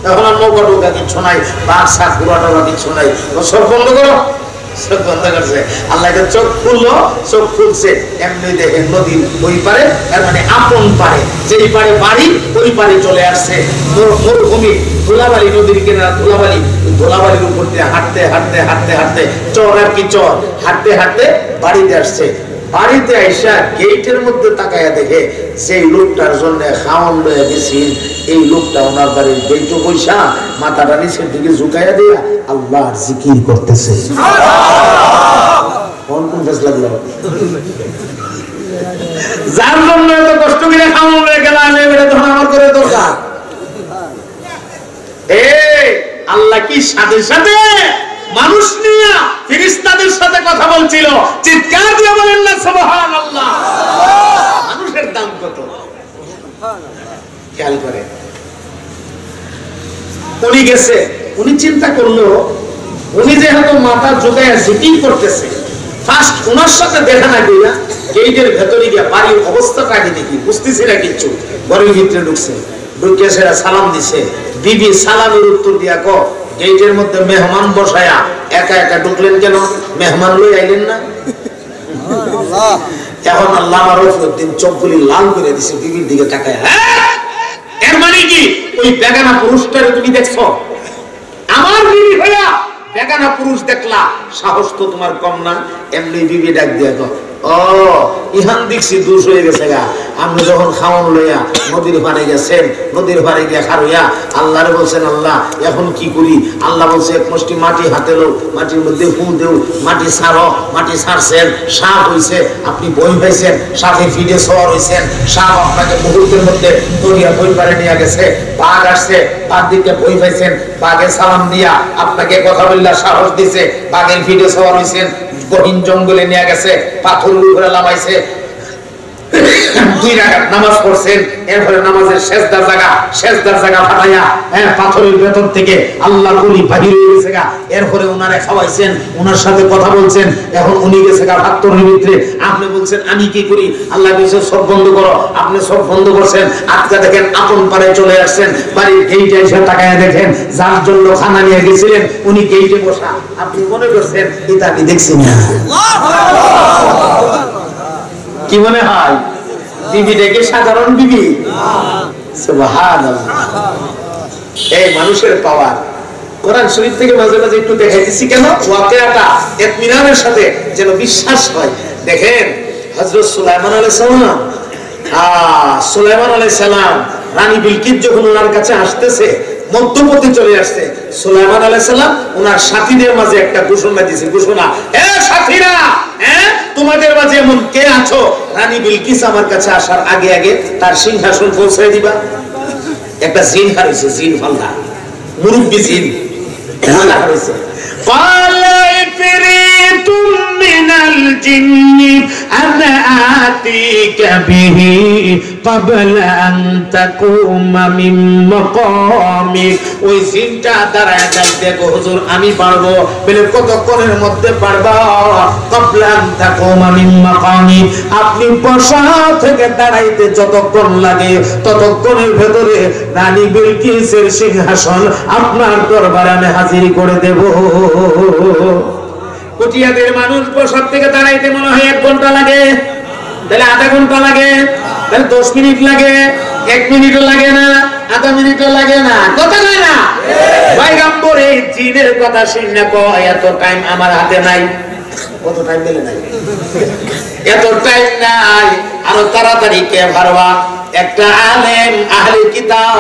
এখন আর নৌকা টোকা কিচ্ছু নাই, বাসা পুরাটা কিচ্ছু নাই, চোখ বন্ধ করো। চোখ বন্ধ করছে, আল্লাহ চোখ খুললো, চোখ খুলছে, এমনি দেখে নদীর ওই পারে, তার মানে আপন পারে, যেই পারে বাড়ি ওই পারে চলে আসছে। মরুভূমি, ধুলাবালি, নদীর কিনারা ধুলাবালি, ধুলাবালির উপর দিয়ে হাঁটতে হাঁটতে হাঁটতে হাঁটতে, চর আর কি চর, হাঁটতে হাঁটতে বাড়িতে আসছে। বাড়িতে আইসা গেটের মধ্যে তাকায়া দেখে সেই লোকটার জন্য খাওয়ান লয়ে গেছি, এই লোকটা ওনার বাড়ির গেটে বৈশা মাথাটা নিচের দিকে ঝুঁকাইয়া দিয়া আল্লাহর জিকির করতেছে। যার জন্য এত কষ্ট করে খাওয়ান লয়ে গেলাম, এবারে তখন আমার করে দরকার। আল্লাহ কি সাথে সাথে মানুষ নিয়ে ফেরেশতাদের সাথে কথা বলছিল, চিৎকার দিয়ে বলেন না সুবহানাল্লাহ। মানুষের দাম কত খেয়াল করে। উনি গেছে, উনি চিন্তা করলো, উনি যেহেতু মাথা ঝুঁকাইয়া জিকির করতেছে, ফার্স্ট ওনার সাথে দেখা না গিয়া গেটের ভেতরে গিয়া বাড়ির অবস্থাটা আগে দেখি, বুঝতেছি না কিচ্ছু, ঘরের ভিতরে ঢুকছে। ঢুকে সেরা সালাম দিছে, বিবি সালামের উত্তর দিয়া কো গেটের মধ্যে মেহমান বসায়া একা একা ঢুকলেন কেন? মেহমান লই আইলেন না? এখন আল্লামা রফিউদ্দিন চোখগুলি লাল করে দিছে বিবির দিকে তাকায়। এর মানে কি ওই বেগানা পুরুষটারে তুমি দেখছো? আমার বিবি হইয়া বেগানা পুরুষ দেখলা, সাহস তো তোমার কম না। এমনি বিবি ডাক দিয়া কো, ও ইহান দেখছি দোষ হয়ে গেছে গা। আপনি যখন খাওয়ান লইয়া নদীর পাড়ে গেছেন, নদীর পাড়ে গিয়া খারইয়া আল্লাহরে বলছেন, আল্লাহ এখন কি করি? আল্লাহ বলছে এক মুষ্টি মাটি হাতে লো, মাটির মধ্যে ফু দেও, মাটি ছাড়ো। মাটি ছাড়ছেন, সাপ হইছে, আপনি বই পাইছেন, সাপে ফিডে সওয়ার হইছেন, সাপ আপনাকে মুহূর্তের মধ্যে দরিয়া বই পারে নিয়ে গেছে। বাঘ আসছে, বাঘ দিকে বই পাইছেন, বাঘে সালাম দিয়া আপনাকে কথা বললা সাহস দিছে, বাঘের ফিডে সওয়ার হইছেন, গহীন জঙ্গলে নিয়ে গেছে, পাথরের উপরে লামাইছে, 2 রাকাত নামাজ পড়ছেন, এরপরে নামাজের সেজদার জায়গা ফাটাইয়া পাথরের ভেতর থেকে আল্লাহর ওলি বাহির হয়ে গেছে গা। এরপরে উনারে খাওয়াইছেন, উনার সাথে কথা বলছেন, এখন উনি গেছে গা পাথরের ভিতরে। আপনি বলছেন আমি কি করি? আল্লাহ বলছে সব বন্ধ করো। আপনি সব বন্ধ করছেন, আজকে দেখেন আপন পারে চলে আসছেন, বাড়ির গেইটে এসে তাকায় দেখেন যার জন্য খানা নিয়ে গেছিলেন উনি গেইটে বসা। আপনি মনে করছেন এটা আমি দেখছি না। কি মনে হয় বিবি ডেকে সাধারণ বিবি? সুবহানাল্লাহ। এই মানুষের পাওয়ার কোরআন শরীফ থেকে মাঝে মাঝে একটু দেখাই দিচ্ছি কেন ওয়াকিয়াটা ইতমিনানের সাথে যেন বিশ্বাস হয়। দেখেন হযরত সুলাইমান আলাইহিস সালাম রানী বিলকিস যখন ওনার কাছে আসতেছে, মধ্যপতি চলে আসছে, সুলাইমান আলাইহিস সালাম ওনার সাথীদের মাঝে একটা ঘোষণা দিয়েছে, ঘোষণা, হে সাথীরা, তোমাদের মাঝে এমন কে আছো রানী বিলকিস আমার কাছে আসার আগে আগে তার সিংহাসন পৌঁছে দিবা। একটা জিন হারিয়েছে, জিন ফালদা, মুরব্বি জিন হারিয়েছে। ক্বালা ইফরিতুম মিনাল জিন্নি আনা আতিকা বিহি ক্বাবলা আন তাকুমা মিন মাকামিক। ওই জিনটা দাঁড়ায় দেখো হুজুর আমি পারবো। বলে কতক্ষণের মধ্যে পারবা? ক্বাবলা আন তাকুমা মিন মাকামিক, আপনি বসা থেকে দাঁড়াইতে যতক্ষণ লাগে ততক্ষণের ভেতরে রানী বিলকিসের সিংহাসন আপনার দরবারে আমি হাজির করে দেব। কুটিয়াদের মানুষ বসার থেকে দাঁড়াইতে মনে হয় 1 ঘন্টা লাগে, তাহলে আধা ঘন্টা লাগে, তাহলে 10 মিনিট লাগে, 1 মিনিটও লাগে না, আধা মিনিটও লাগে না, কথা কয় না? পয়গম্বর এই জিনের কথা শুনে কয় এত টাইম আমার হাতে নাই। কত টাইম দিলে নাই? এত টাইম নাই, আরো তাড়াতাড়ি কে পারবা? একটা আলেম আহলে কিতাব,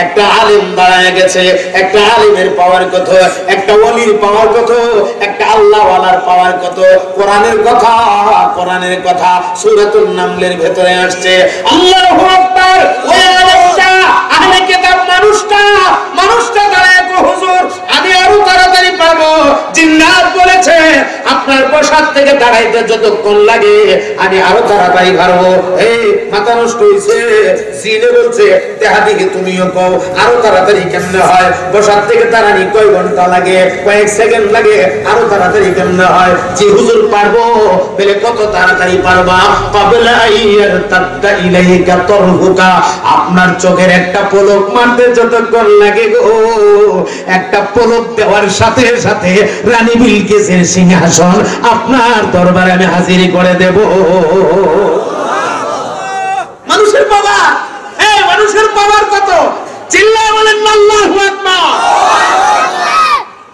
একটা আলেম দাঁড়ায় গেছে। একটা আলেমের পাওয়ার কত, একটা ওলির পাওয়ার কত, একটা আল্লাহ ওয়ালার পাওয়ার কত। কোরআনের কথা সূরাতুন নামলের ভেতরে আসছে। আল্লাহু আকবার। ওই আলেমটা আহলে কিতাব মানুষটা দাঁড়ায় কো হুজুর আমি আরো তাড়াতাড়ি পারবো। জিন্নাত বলেছে আপনার বসার থেকে দাঁড়াইতে যতক্ষণ লাগে আমি আরো তাড়াতাড়ি পারবো। এই মাথা নষ্ট হইছে। জিনে বলছে দেখা দেখি তুমিও কও আরো তাড়াতাড়ি কেমনে হয়? বসার থেকে দাঁড়ানি কয় ঘন্টা লাগে, কয়েক সেকেন্ড লাগে, আরো তাড়াতাড়ি কেমনে হয়? যে হুজুর পারবো বলে কত তাড়াতাড়ি পারবা? ক্বাবলা আইয়ারতাদ্দা ইলাইকা তরফুকা, আপনার চোখের একটা পলক মারতে যতক্ষণ লাগে গো, একটা পলক দেওয়ার সাথে সাথে রানী বিলকিসের সিংহাসন আপনার দরবারে আমি হাজির করে দেব। মানুষের পাওয়ার, এই মানুষের পাওয়ার কত? চিল্লায় বলেন আল্লাহু আকবার।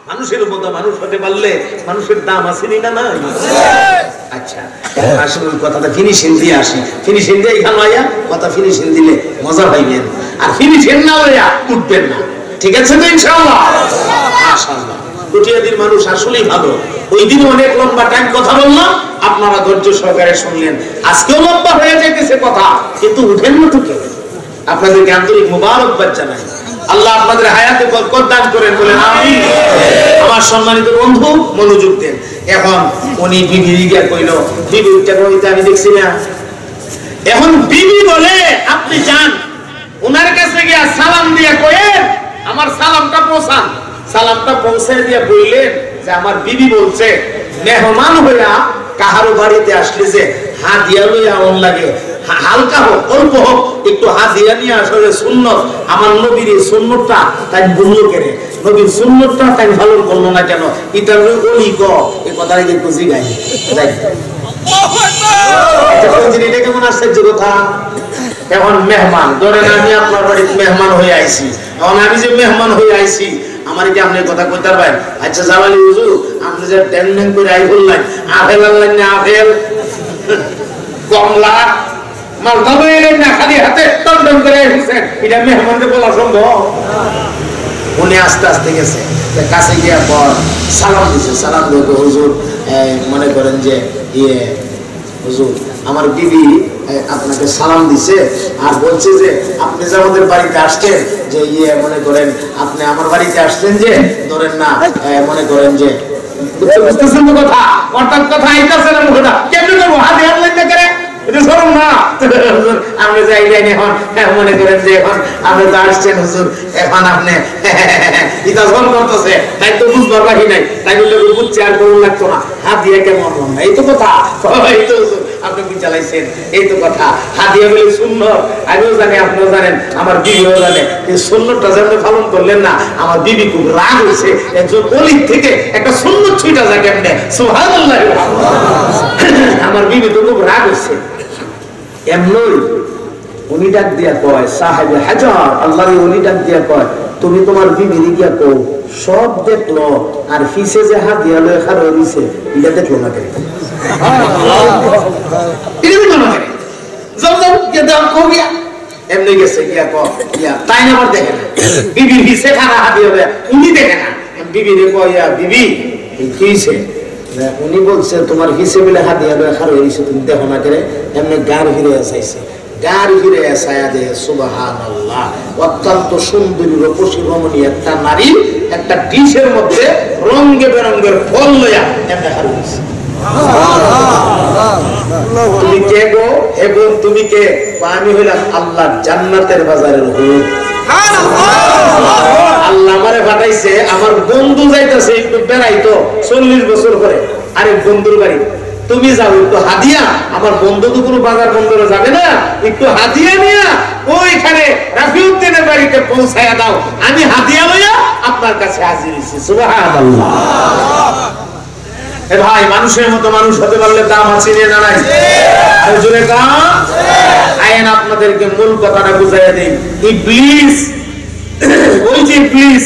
মানুষের মতো মানুষ হতে পারলে মানুষের দাম আছে না? নাই? আচ্ছা আসলে কথাটা ফিনিশিং দিয়ে আসি। ফিনিশিং দিয়ে এখানে আয়া কথা ফিনিশিং দিলে মজা পাইবেন, আর ফিনিশিং না হইয়া উঠবেন না। ঠিক আছে তো ইনশাআল্লাহ? মাশাআল্লাহ। কুটিয়াদির মানুষ আসলেই ভালো। ওই দিন অনেক লম্বা টাইম কথা বললাম, আপনারা ধৈর্য সহকারে শুনলেন। আজকেও লম্বা হয়ে যাইতেছে কথা, কিন্তু উঠেন না তো কেউ। আপনাদেরকে আন্তরিক মুবারকবাদ জানাই। আল্লাহ আপনাদের হায়াতে বরকত দান করেন বলেন আমিন। আমার সম্মানিত বন্ধু মনোযোগ দেন। এখন উনি বিবি গিয়া কইল, বিবিটা কইতে আমি দেখছি না। এখন বিবি বলে আপনি যান ওনার কাছে গিয়া সালাম দিয়া কইেন আমার সালামটা পৌঁছান। সালামটা পৌঁছে দিয়ে বললেন যে আমার বিবি বলছে মেহমান হইয়া কাহারো বাড়িতে আসলে যে হাদিয়া লইয়া অন লাগে, হালকা হোক অল্প হোক একটু হাদিয়া নিয়ে আসলে সুন্নত। আমার নবীর এই সুন্নতটা তাই ভুললো কেন, নবীর সুন্নতটা তাই ভালো করলো না কেন? এটা ওলি ক এই কথাটা একটু জিগাই যাই। এটা কেমন আশ্চর্য কথা। এখন মেহমান ধরেন আমি আপনার বাড়িতে মেহমান হয়ে আইছি, এখন আমি যে মেহমান হয়ে আইছি আমার কি আপনি কথা কইতে পারবেন? আচ্ছা জামালি হুজুর আপনি যে টেনডেন করে আই বললেন আপেল আনলেন না, আপেল কমলা মালটা বইলেন না, খালি হাতে টনটন করে আইছেন, এটা মেহমানদের বলা সম্ভব? উনি আস্তে আস্তে গেছে, কাছে গিয়া পর সালাম দিছে, সালাম দিয়ে হুজুর মনে করেন যে হুজুর আমার বিবি আপনাকে সালাম দিছে আর বলছে যে আপনি যে আমাদের বাড়িতে আসছেন যে মনে করেন আপনি আমার বাড়িতে আসছেন যে ধরেন না মনে করেন যে বুঝতেছেন তো কথা, অর্থাৎ কথা আইতাছে না মুখটা কেমনে করবো হাতে হাত লাগতে করে এটা শরম না। আপনি যাইলেন এখন মনে করেন যে এখন আপনি তো আসছেন হুজুর, এখন আপনি এটা জল করতেছে তাই তো বুঝবার বাকি নাই, তাই বললে বুঝছে আর করুন লাগতো না, হাত দিয়ে কেমন না, এই তো কথা, এই তো আপনি কি চালাইছেন, এই তো কথা। হাদিয়া বলে সুন্নত, আমিও জানি আপনিও জানেন আমার বিবিও জানে, এই সুন্নতটা যেমন পালন করলেন না আমার বিবি খুব রাগ হয়েছে, একজন অলির থেকে একটা সুন্নত ছুটা যায় কেমনে, সুবহানাল্লাহ। আমার বিবি তো খুব রাগ হয়েছে, এমনই উনি ডাক দিয়া কয় সাহেব হাজার আল্লাহর উনি ডাক দিয়া কয় তুমি তোমার বিবির গিয়া কও সব দেখলো আর ফিসে যে হাত দিয়া লয়ে খার হইছে এটা দেখলো না কেন, এটা দেখলো না কেন, যাও যাও গিয়া দাও কও গিয়া এমনি গেছে গিয়া কও ইয়া তাই না আমার দেখে না বিবি ফিসে খানা হাত দিয়া উনি দেখে না, বিবিরে কয় ইয়া বিবি এই কিছে উনি বলছে তোমার ফিসে মিলে হাত দিয়া লয়ে খার হইছে তুমি দেখো না কেন, এমনি গার ফিরে আসাইছে, গার ফিরে আসায়া দে সুবহানাল্লাহ। অত্যন্ত সুন্দরী রূপসী রমণী একটা নারী একটা ডিশের মধ্যে রঙে বেরঙের ফল লইয়া এমনি খার হইছে। তুমি কে গো? এবং তুমি কে? আমি হইলাম আল্লাহ জান্নাতের বাজারের হুজুর। আল্লাহ আমারে পাঠাইছে, আমার বন্ধু যাইতেছে একটু বেড়াইতো 40 বছর পরে আরেক বন্ধুর বাড়ি, তুমি যাও একটু হাদিয়া, আমার বন্ধু তো কোনো বাজার বন্ধুরা যাবে না, একটু হাদিয়া নিয়া ওইখানে রাফিউদ্দিনের বাড়িতে পৌঁছায়া দাও, আমি হাদিয়া লইয়া আপনার কাছে হাজির হইছি। সুবহানাল্লাহ। এ ভাই মানুষের মতো মানুষ হতে পারলে দাম আছে না নাই? জোরে কাম আইন আপনাদেরকে মূল কথাটা বুঝাইয়া দেই। ইবলিস, ওই যে ইবলিস,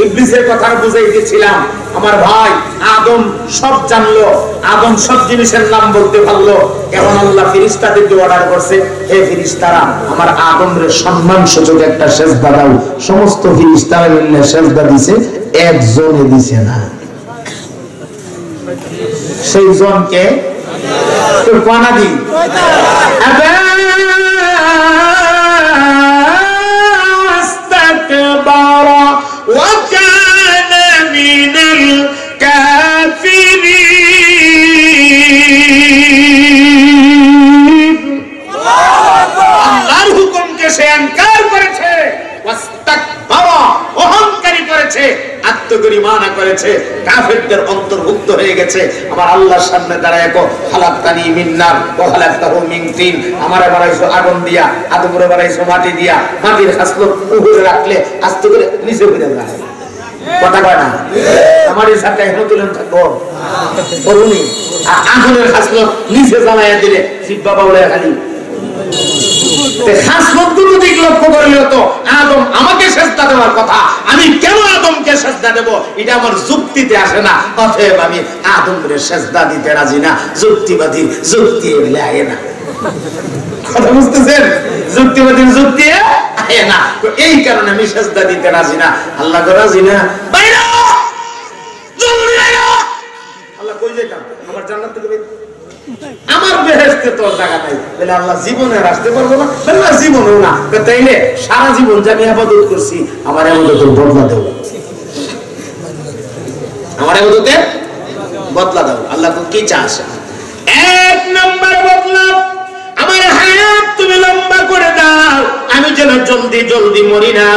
ইবলিসের কথা বুঝাইতেছিলাম। আমার ভাই আদম সব জানলো, আদম সব জিনিসের নাম বলতে পারলো। এখন আল্লাহ ফেরেশতাদেরকে অর্ডার করছে, হে ফেরেশতারা আমার আদমের সম্মান সূচক একটা সেজদা দাও। সমস্ত ফেরেশতারা মিলে সেজদা দিছে, একজনে দিছে না। সেই জনকে কোরআন দি আস্তাকবারা ওয়া কানা মিনাল কাফিরিন। আল্লাহর হুকুমকে সে ইনকার করেছে, ওয়াস্তাকবারা অহংকারী করেছে, আত্মগরিমানা করেছে, কাফেরদের অন্তর্ভুক্ত হয়ে গেছে। আমার আল্লাহর সামনে দাঁড়ায় কো খালাকতানি মিন নার ওয়া খালাকতাহু মিন তিন, আমারে বানাইছো আগুন দিয়া, আদমরে বানাইছো মাটি দিয়া, মাটির খাসলত উপরে রাখলে আস্তে করে নিচে পড়ে যায়, কথা কয় না? আমার এই সাথে এখন তুলেন থাকবো করুনি, আর আগুনের খাসলত নিচে জ্বালাইয়া দিলে জিব্বা বাউলে খালি খাসলতগুলো দিক লক্ষ্য করলে তো আদম আমাকে সেজদা দেওয়ার কথা, আমি কেন আদমকে সেজদা দেব এটা আমার যুক্তিতে আসে না। অতএব আমি আদমকে সেজদা দিতে রাজি না। যুক্তিবাদী যুক্তি এগুলো আয় না, কথা বুঝতেছেন? যুক্তিবাদীর যুক্তি আয় না, তো এই কারণে আমি সেজদা দিতে রাজি না। আল্লাহ কো রাজি না, বাইরে জলদি বাইরে। আল্লাহ কই যাইতাম? আমার জান্নাত থেকে আমার বেহেশতে তোর জায়গা নাই বলে আল্লাহ জীবনে আসতে পারবো না, আল্লাহ জীবনেও না। তাইলে সারা জীবন জানি ইবাদত করছি, আমার ইবাদতের বদলা দাও, আমার ইবাদতের বদলা দাও। আল্লাহ কি চাস? এক নম্বর বদলা আমার হায়াত তুমি লম্বা করে দাও, আমি যেন জলদি জলদি মরি না।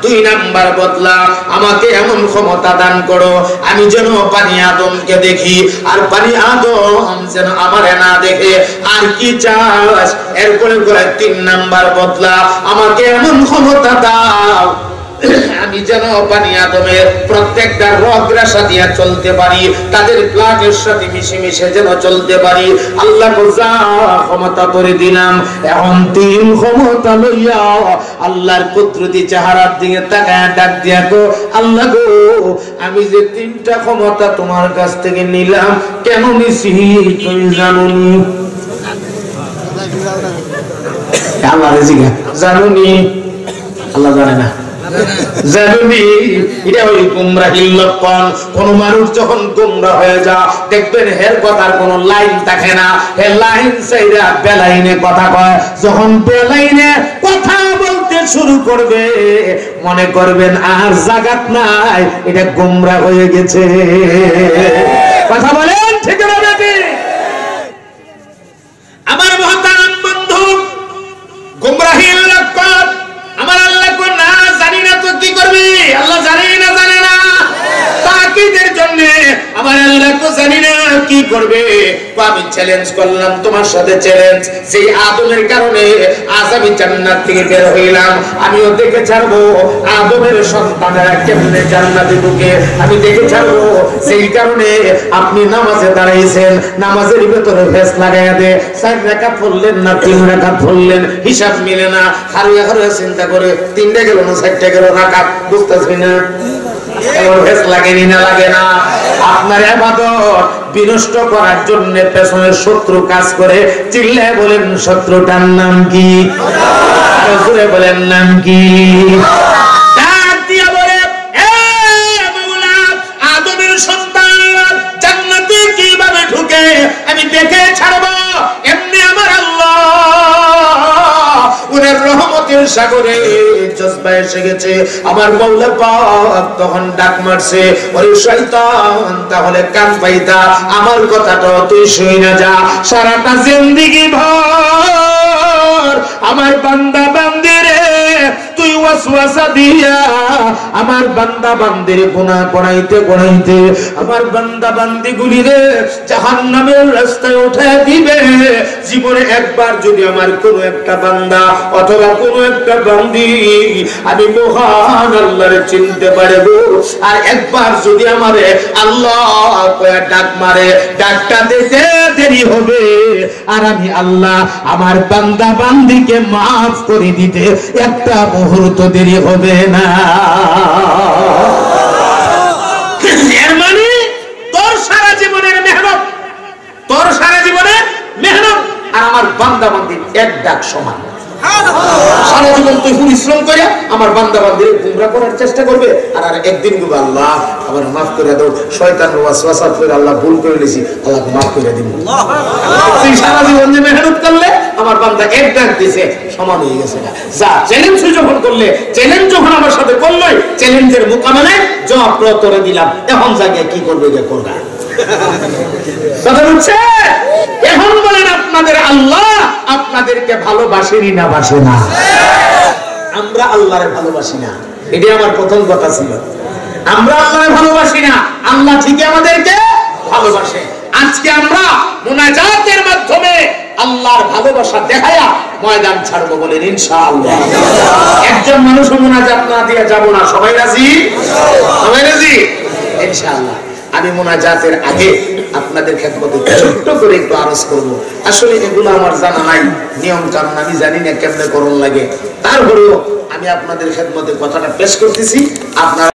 2 নাম্বার বদলা, আমাকে এমন ক্ষমতা দান করো আমি যেন পানি আদমকে দেখি, আর পানি আদম যেন আমারে না দেখে। আর কি চাস? এরপরে 3 নাম্বার বদলা, আমাকে এমন ক্ষমতা দাও আমি যেন পানি আদমের প্রত্যেকটা রগরাশা দিয়ে চলতে পারি, তাদের ব্লাডের সাথে মিশে মিশে যেন চলতে পারি। আল্লাহ যা ক্ষমতা করে দিলাম, এখন 3 ক্ষমতা লইয়া আল্লাহর কুদরতি চেহারার দিকে তাকায় ডাক দিয়া গো, আল্লাহ গো, আমি যে 3টা ক্ষমতা তোমার কাছ থেকে নিলাম, কেন নিছি তুমি জানোনি? আল্লাহ রেজিগা জানোনি? আল্লাহ জানে না। জানুনি, এটা ওই গুমরাহির লক্ষণ। কোন মানুষ যখন গুমরা হয়ে যা, দেখবেন হের কথার কোন লাইন থাকে না, হে লাইন চাইরা বেলাইনে কথা কয়। যখন বেলাইনে কথা বলতে শুরু করবে, মনে করবেন আর জাগাত নাই, এটা গুমরা হয়ে গেছে। কথা বলেন ঠিক না বেটি? আমার মহতারাম বন্ধু, গুমরাহির লক্ষণ আমার আল্লাহ কো না জানি না তো কি করবি? আল্লাহ জানে না, জানে না তাকিদের জন্য আমার আল্লাহ কো জানি না কি করবে। তো আমি চ্যালেঞ্জ করলাম তোমার সাথে চ্যালেঞ্জ, সেই আদমের কারণে আজ আমি জান্নাত থেকে বের হইলাম, আমিও দেখে ছাড়বো আদমের সন্তানেরা কেমনে জান্নাতে ঢুকে, আমি দেখে ছাড়বো। সেই কারণে আপনি নামাজে দাঁড়াইছেন, নামাজের ভিতরে ভেস লাগাইয়া দে, 4 রাকাত পড়লেন না 3 রাকাত পড়লেন, হিসাব মিলে না। হারিয়া হারিয়া চিন্তা করে 3টা গেল না 4টা গেল রাকাত, বুঝতেছি না এমন ভেস লাগেনি না লাগে না। আপনার ইবাদত বিনষ্ট করার জন্য পেছনের শত্রু কাজ করে, চিল্লায় বলেন শত্রুটার নাম কি? আরো জোরে বলেন নাম কি? ডাক দিয়া বলে, এ মাওলা, আদমের সন্তানরা জান্নাতে কিভাবে ঢুকে আমি দেখে ছাড়বো। এমনি আমার আল্লাহ উনার রহমতের সাগরে জজবা এসে গেছে। আমার মাওলা পাক তখন ডাক মারছে, ওরে শয়তান, তাহলে কান পাইতা আমার কথাটা তুই শুই না যা। সারাটা জিন্দেগি ভর আমার বান্দা বান্দিরে তুই ওয়াসওয়াসা দিয়া আমার বান্দা বান্দির গুনাহ করাইতে করাইতে আমার বান্দা বান্দিগুলিরে জাহান্নামের রাস্তায় উঠায় দিবে। জীবনে একবার যদি আমার কোনো একটা বান্দা অথবা কোনো একটা বান্দি আমি মহান আল্লাহরে চিনতে পারবো, আর একবার যদি আমারে আল্লাহ কয়ে ডাক মারে, ডাকটা দিতে দেরি হবে, আর আমি আল্লাহ আমার বান্দা বান্দিকে মাফ করে দিতে একটা মুহূর্ত দেরি হবে না। এর মানে তোর সারা জীবনের মেহনত, তোর সারা জীবনের মেহনত আর আমার বান্দা বান্দির এক ডাক সমান। সারা জীবন তুই পরিশ্রম করে আমার বান্দা বান্দির গুমরা করার চেষ্টা করবে, আর একদিন বলবে আল্লাহ আমার মাফ করে দাও, শয়তান ওয়াসওয়াসা করে আল্লাহ ভুল করে নিয়েছি, আল্লাহ মাফ করে দিন। তুই সারা জীবন যে মেহনত করলে আমার বান্দা এক ডাক দিছে, সমান হয়ে গেছে। যা চ্যালেঞ্জ যখন করলে, চ্যালেঞ্জ যখন আমার সাথে করলে, চ্যালেঞ্জের মোকাবেলায় জবাব প্রত্যরে দিলাম, এখন জায়গায় কি করবে যে করবা। কথা হচ্ছে এখন বলেন আপনাদের আল্লাহ আপনাদেরকে ভালোবাসেনি না বাসে না? আমরা আল্লাহরে ভালোবাসি না, এটাই আমার প্রথম কথা ছিল। আমরা আল্লাহরে ভালোবাসি না, আল্লাহ ঠিকই আমাদেরকে ভালোবাসে। আজকে আমরা মুনাজাতের মাধ্যমে আল্লাহর ভালোবাসা দেখায়া ময়দান ছাড়বো বলেন ইনশাআল্লাহ। একজন মানুষ মুনাজাত না দিয়ে যাব না, সবাই রাজি? সবাই রাজি ইনশাআল্লাহ। আমি মুনাজাতের আগে আপনাদের খেদমতে ছোট্ট করে একটু আরজ করব। আসলে এগুলো আমার জানা নাই, নিয়ম কানুন আমি জানি না কেমনে করণ লাগে, তারপরেও আমি আপনাদের খেদমতে কথাটা পেশ করতেছি। আপনারা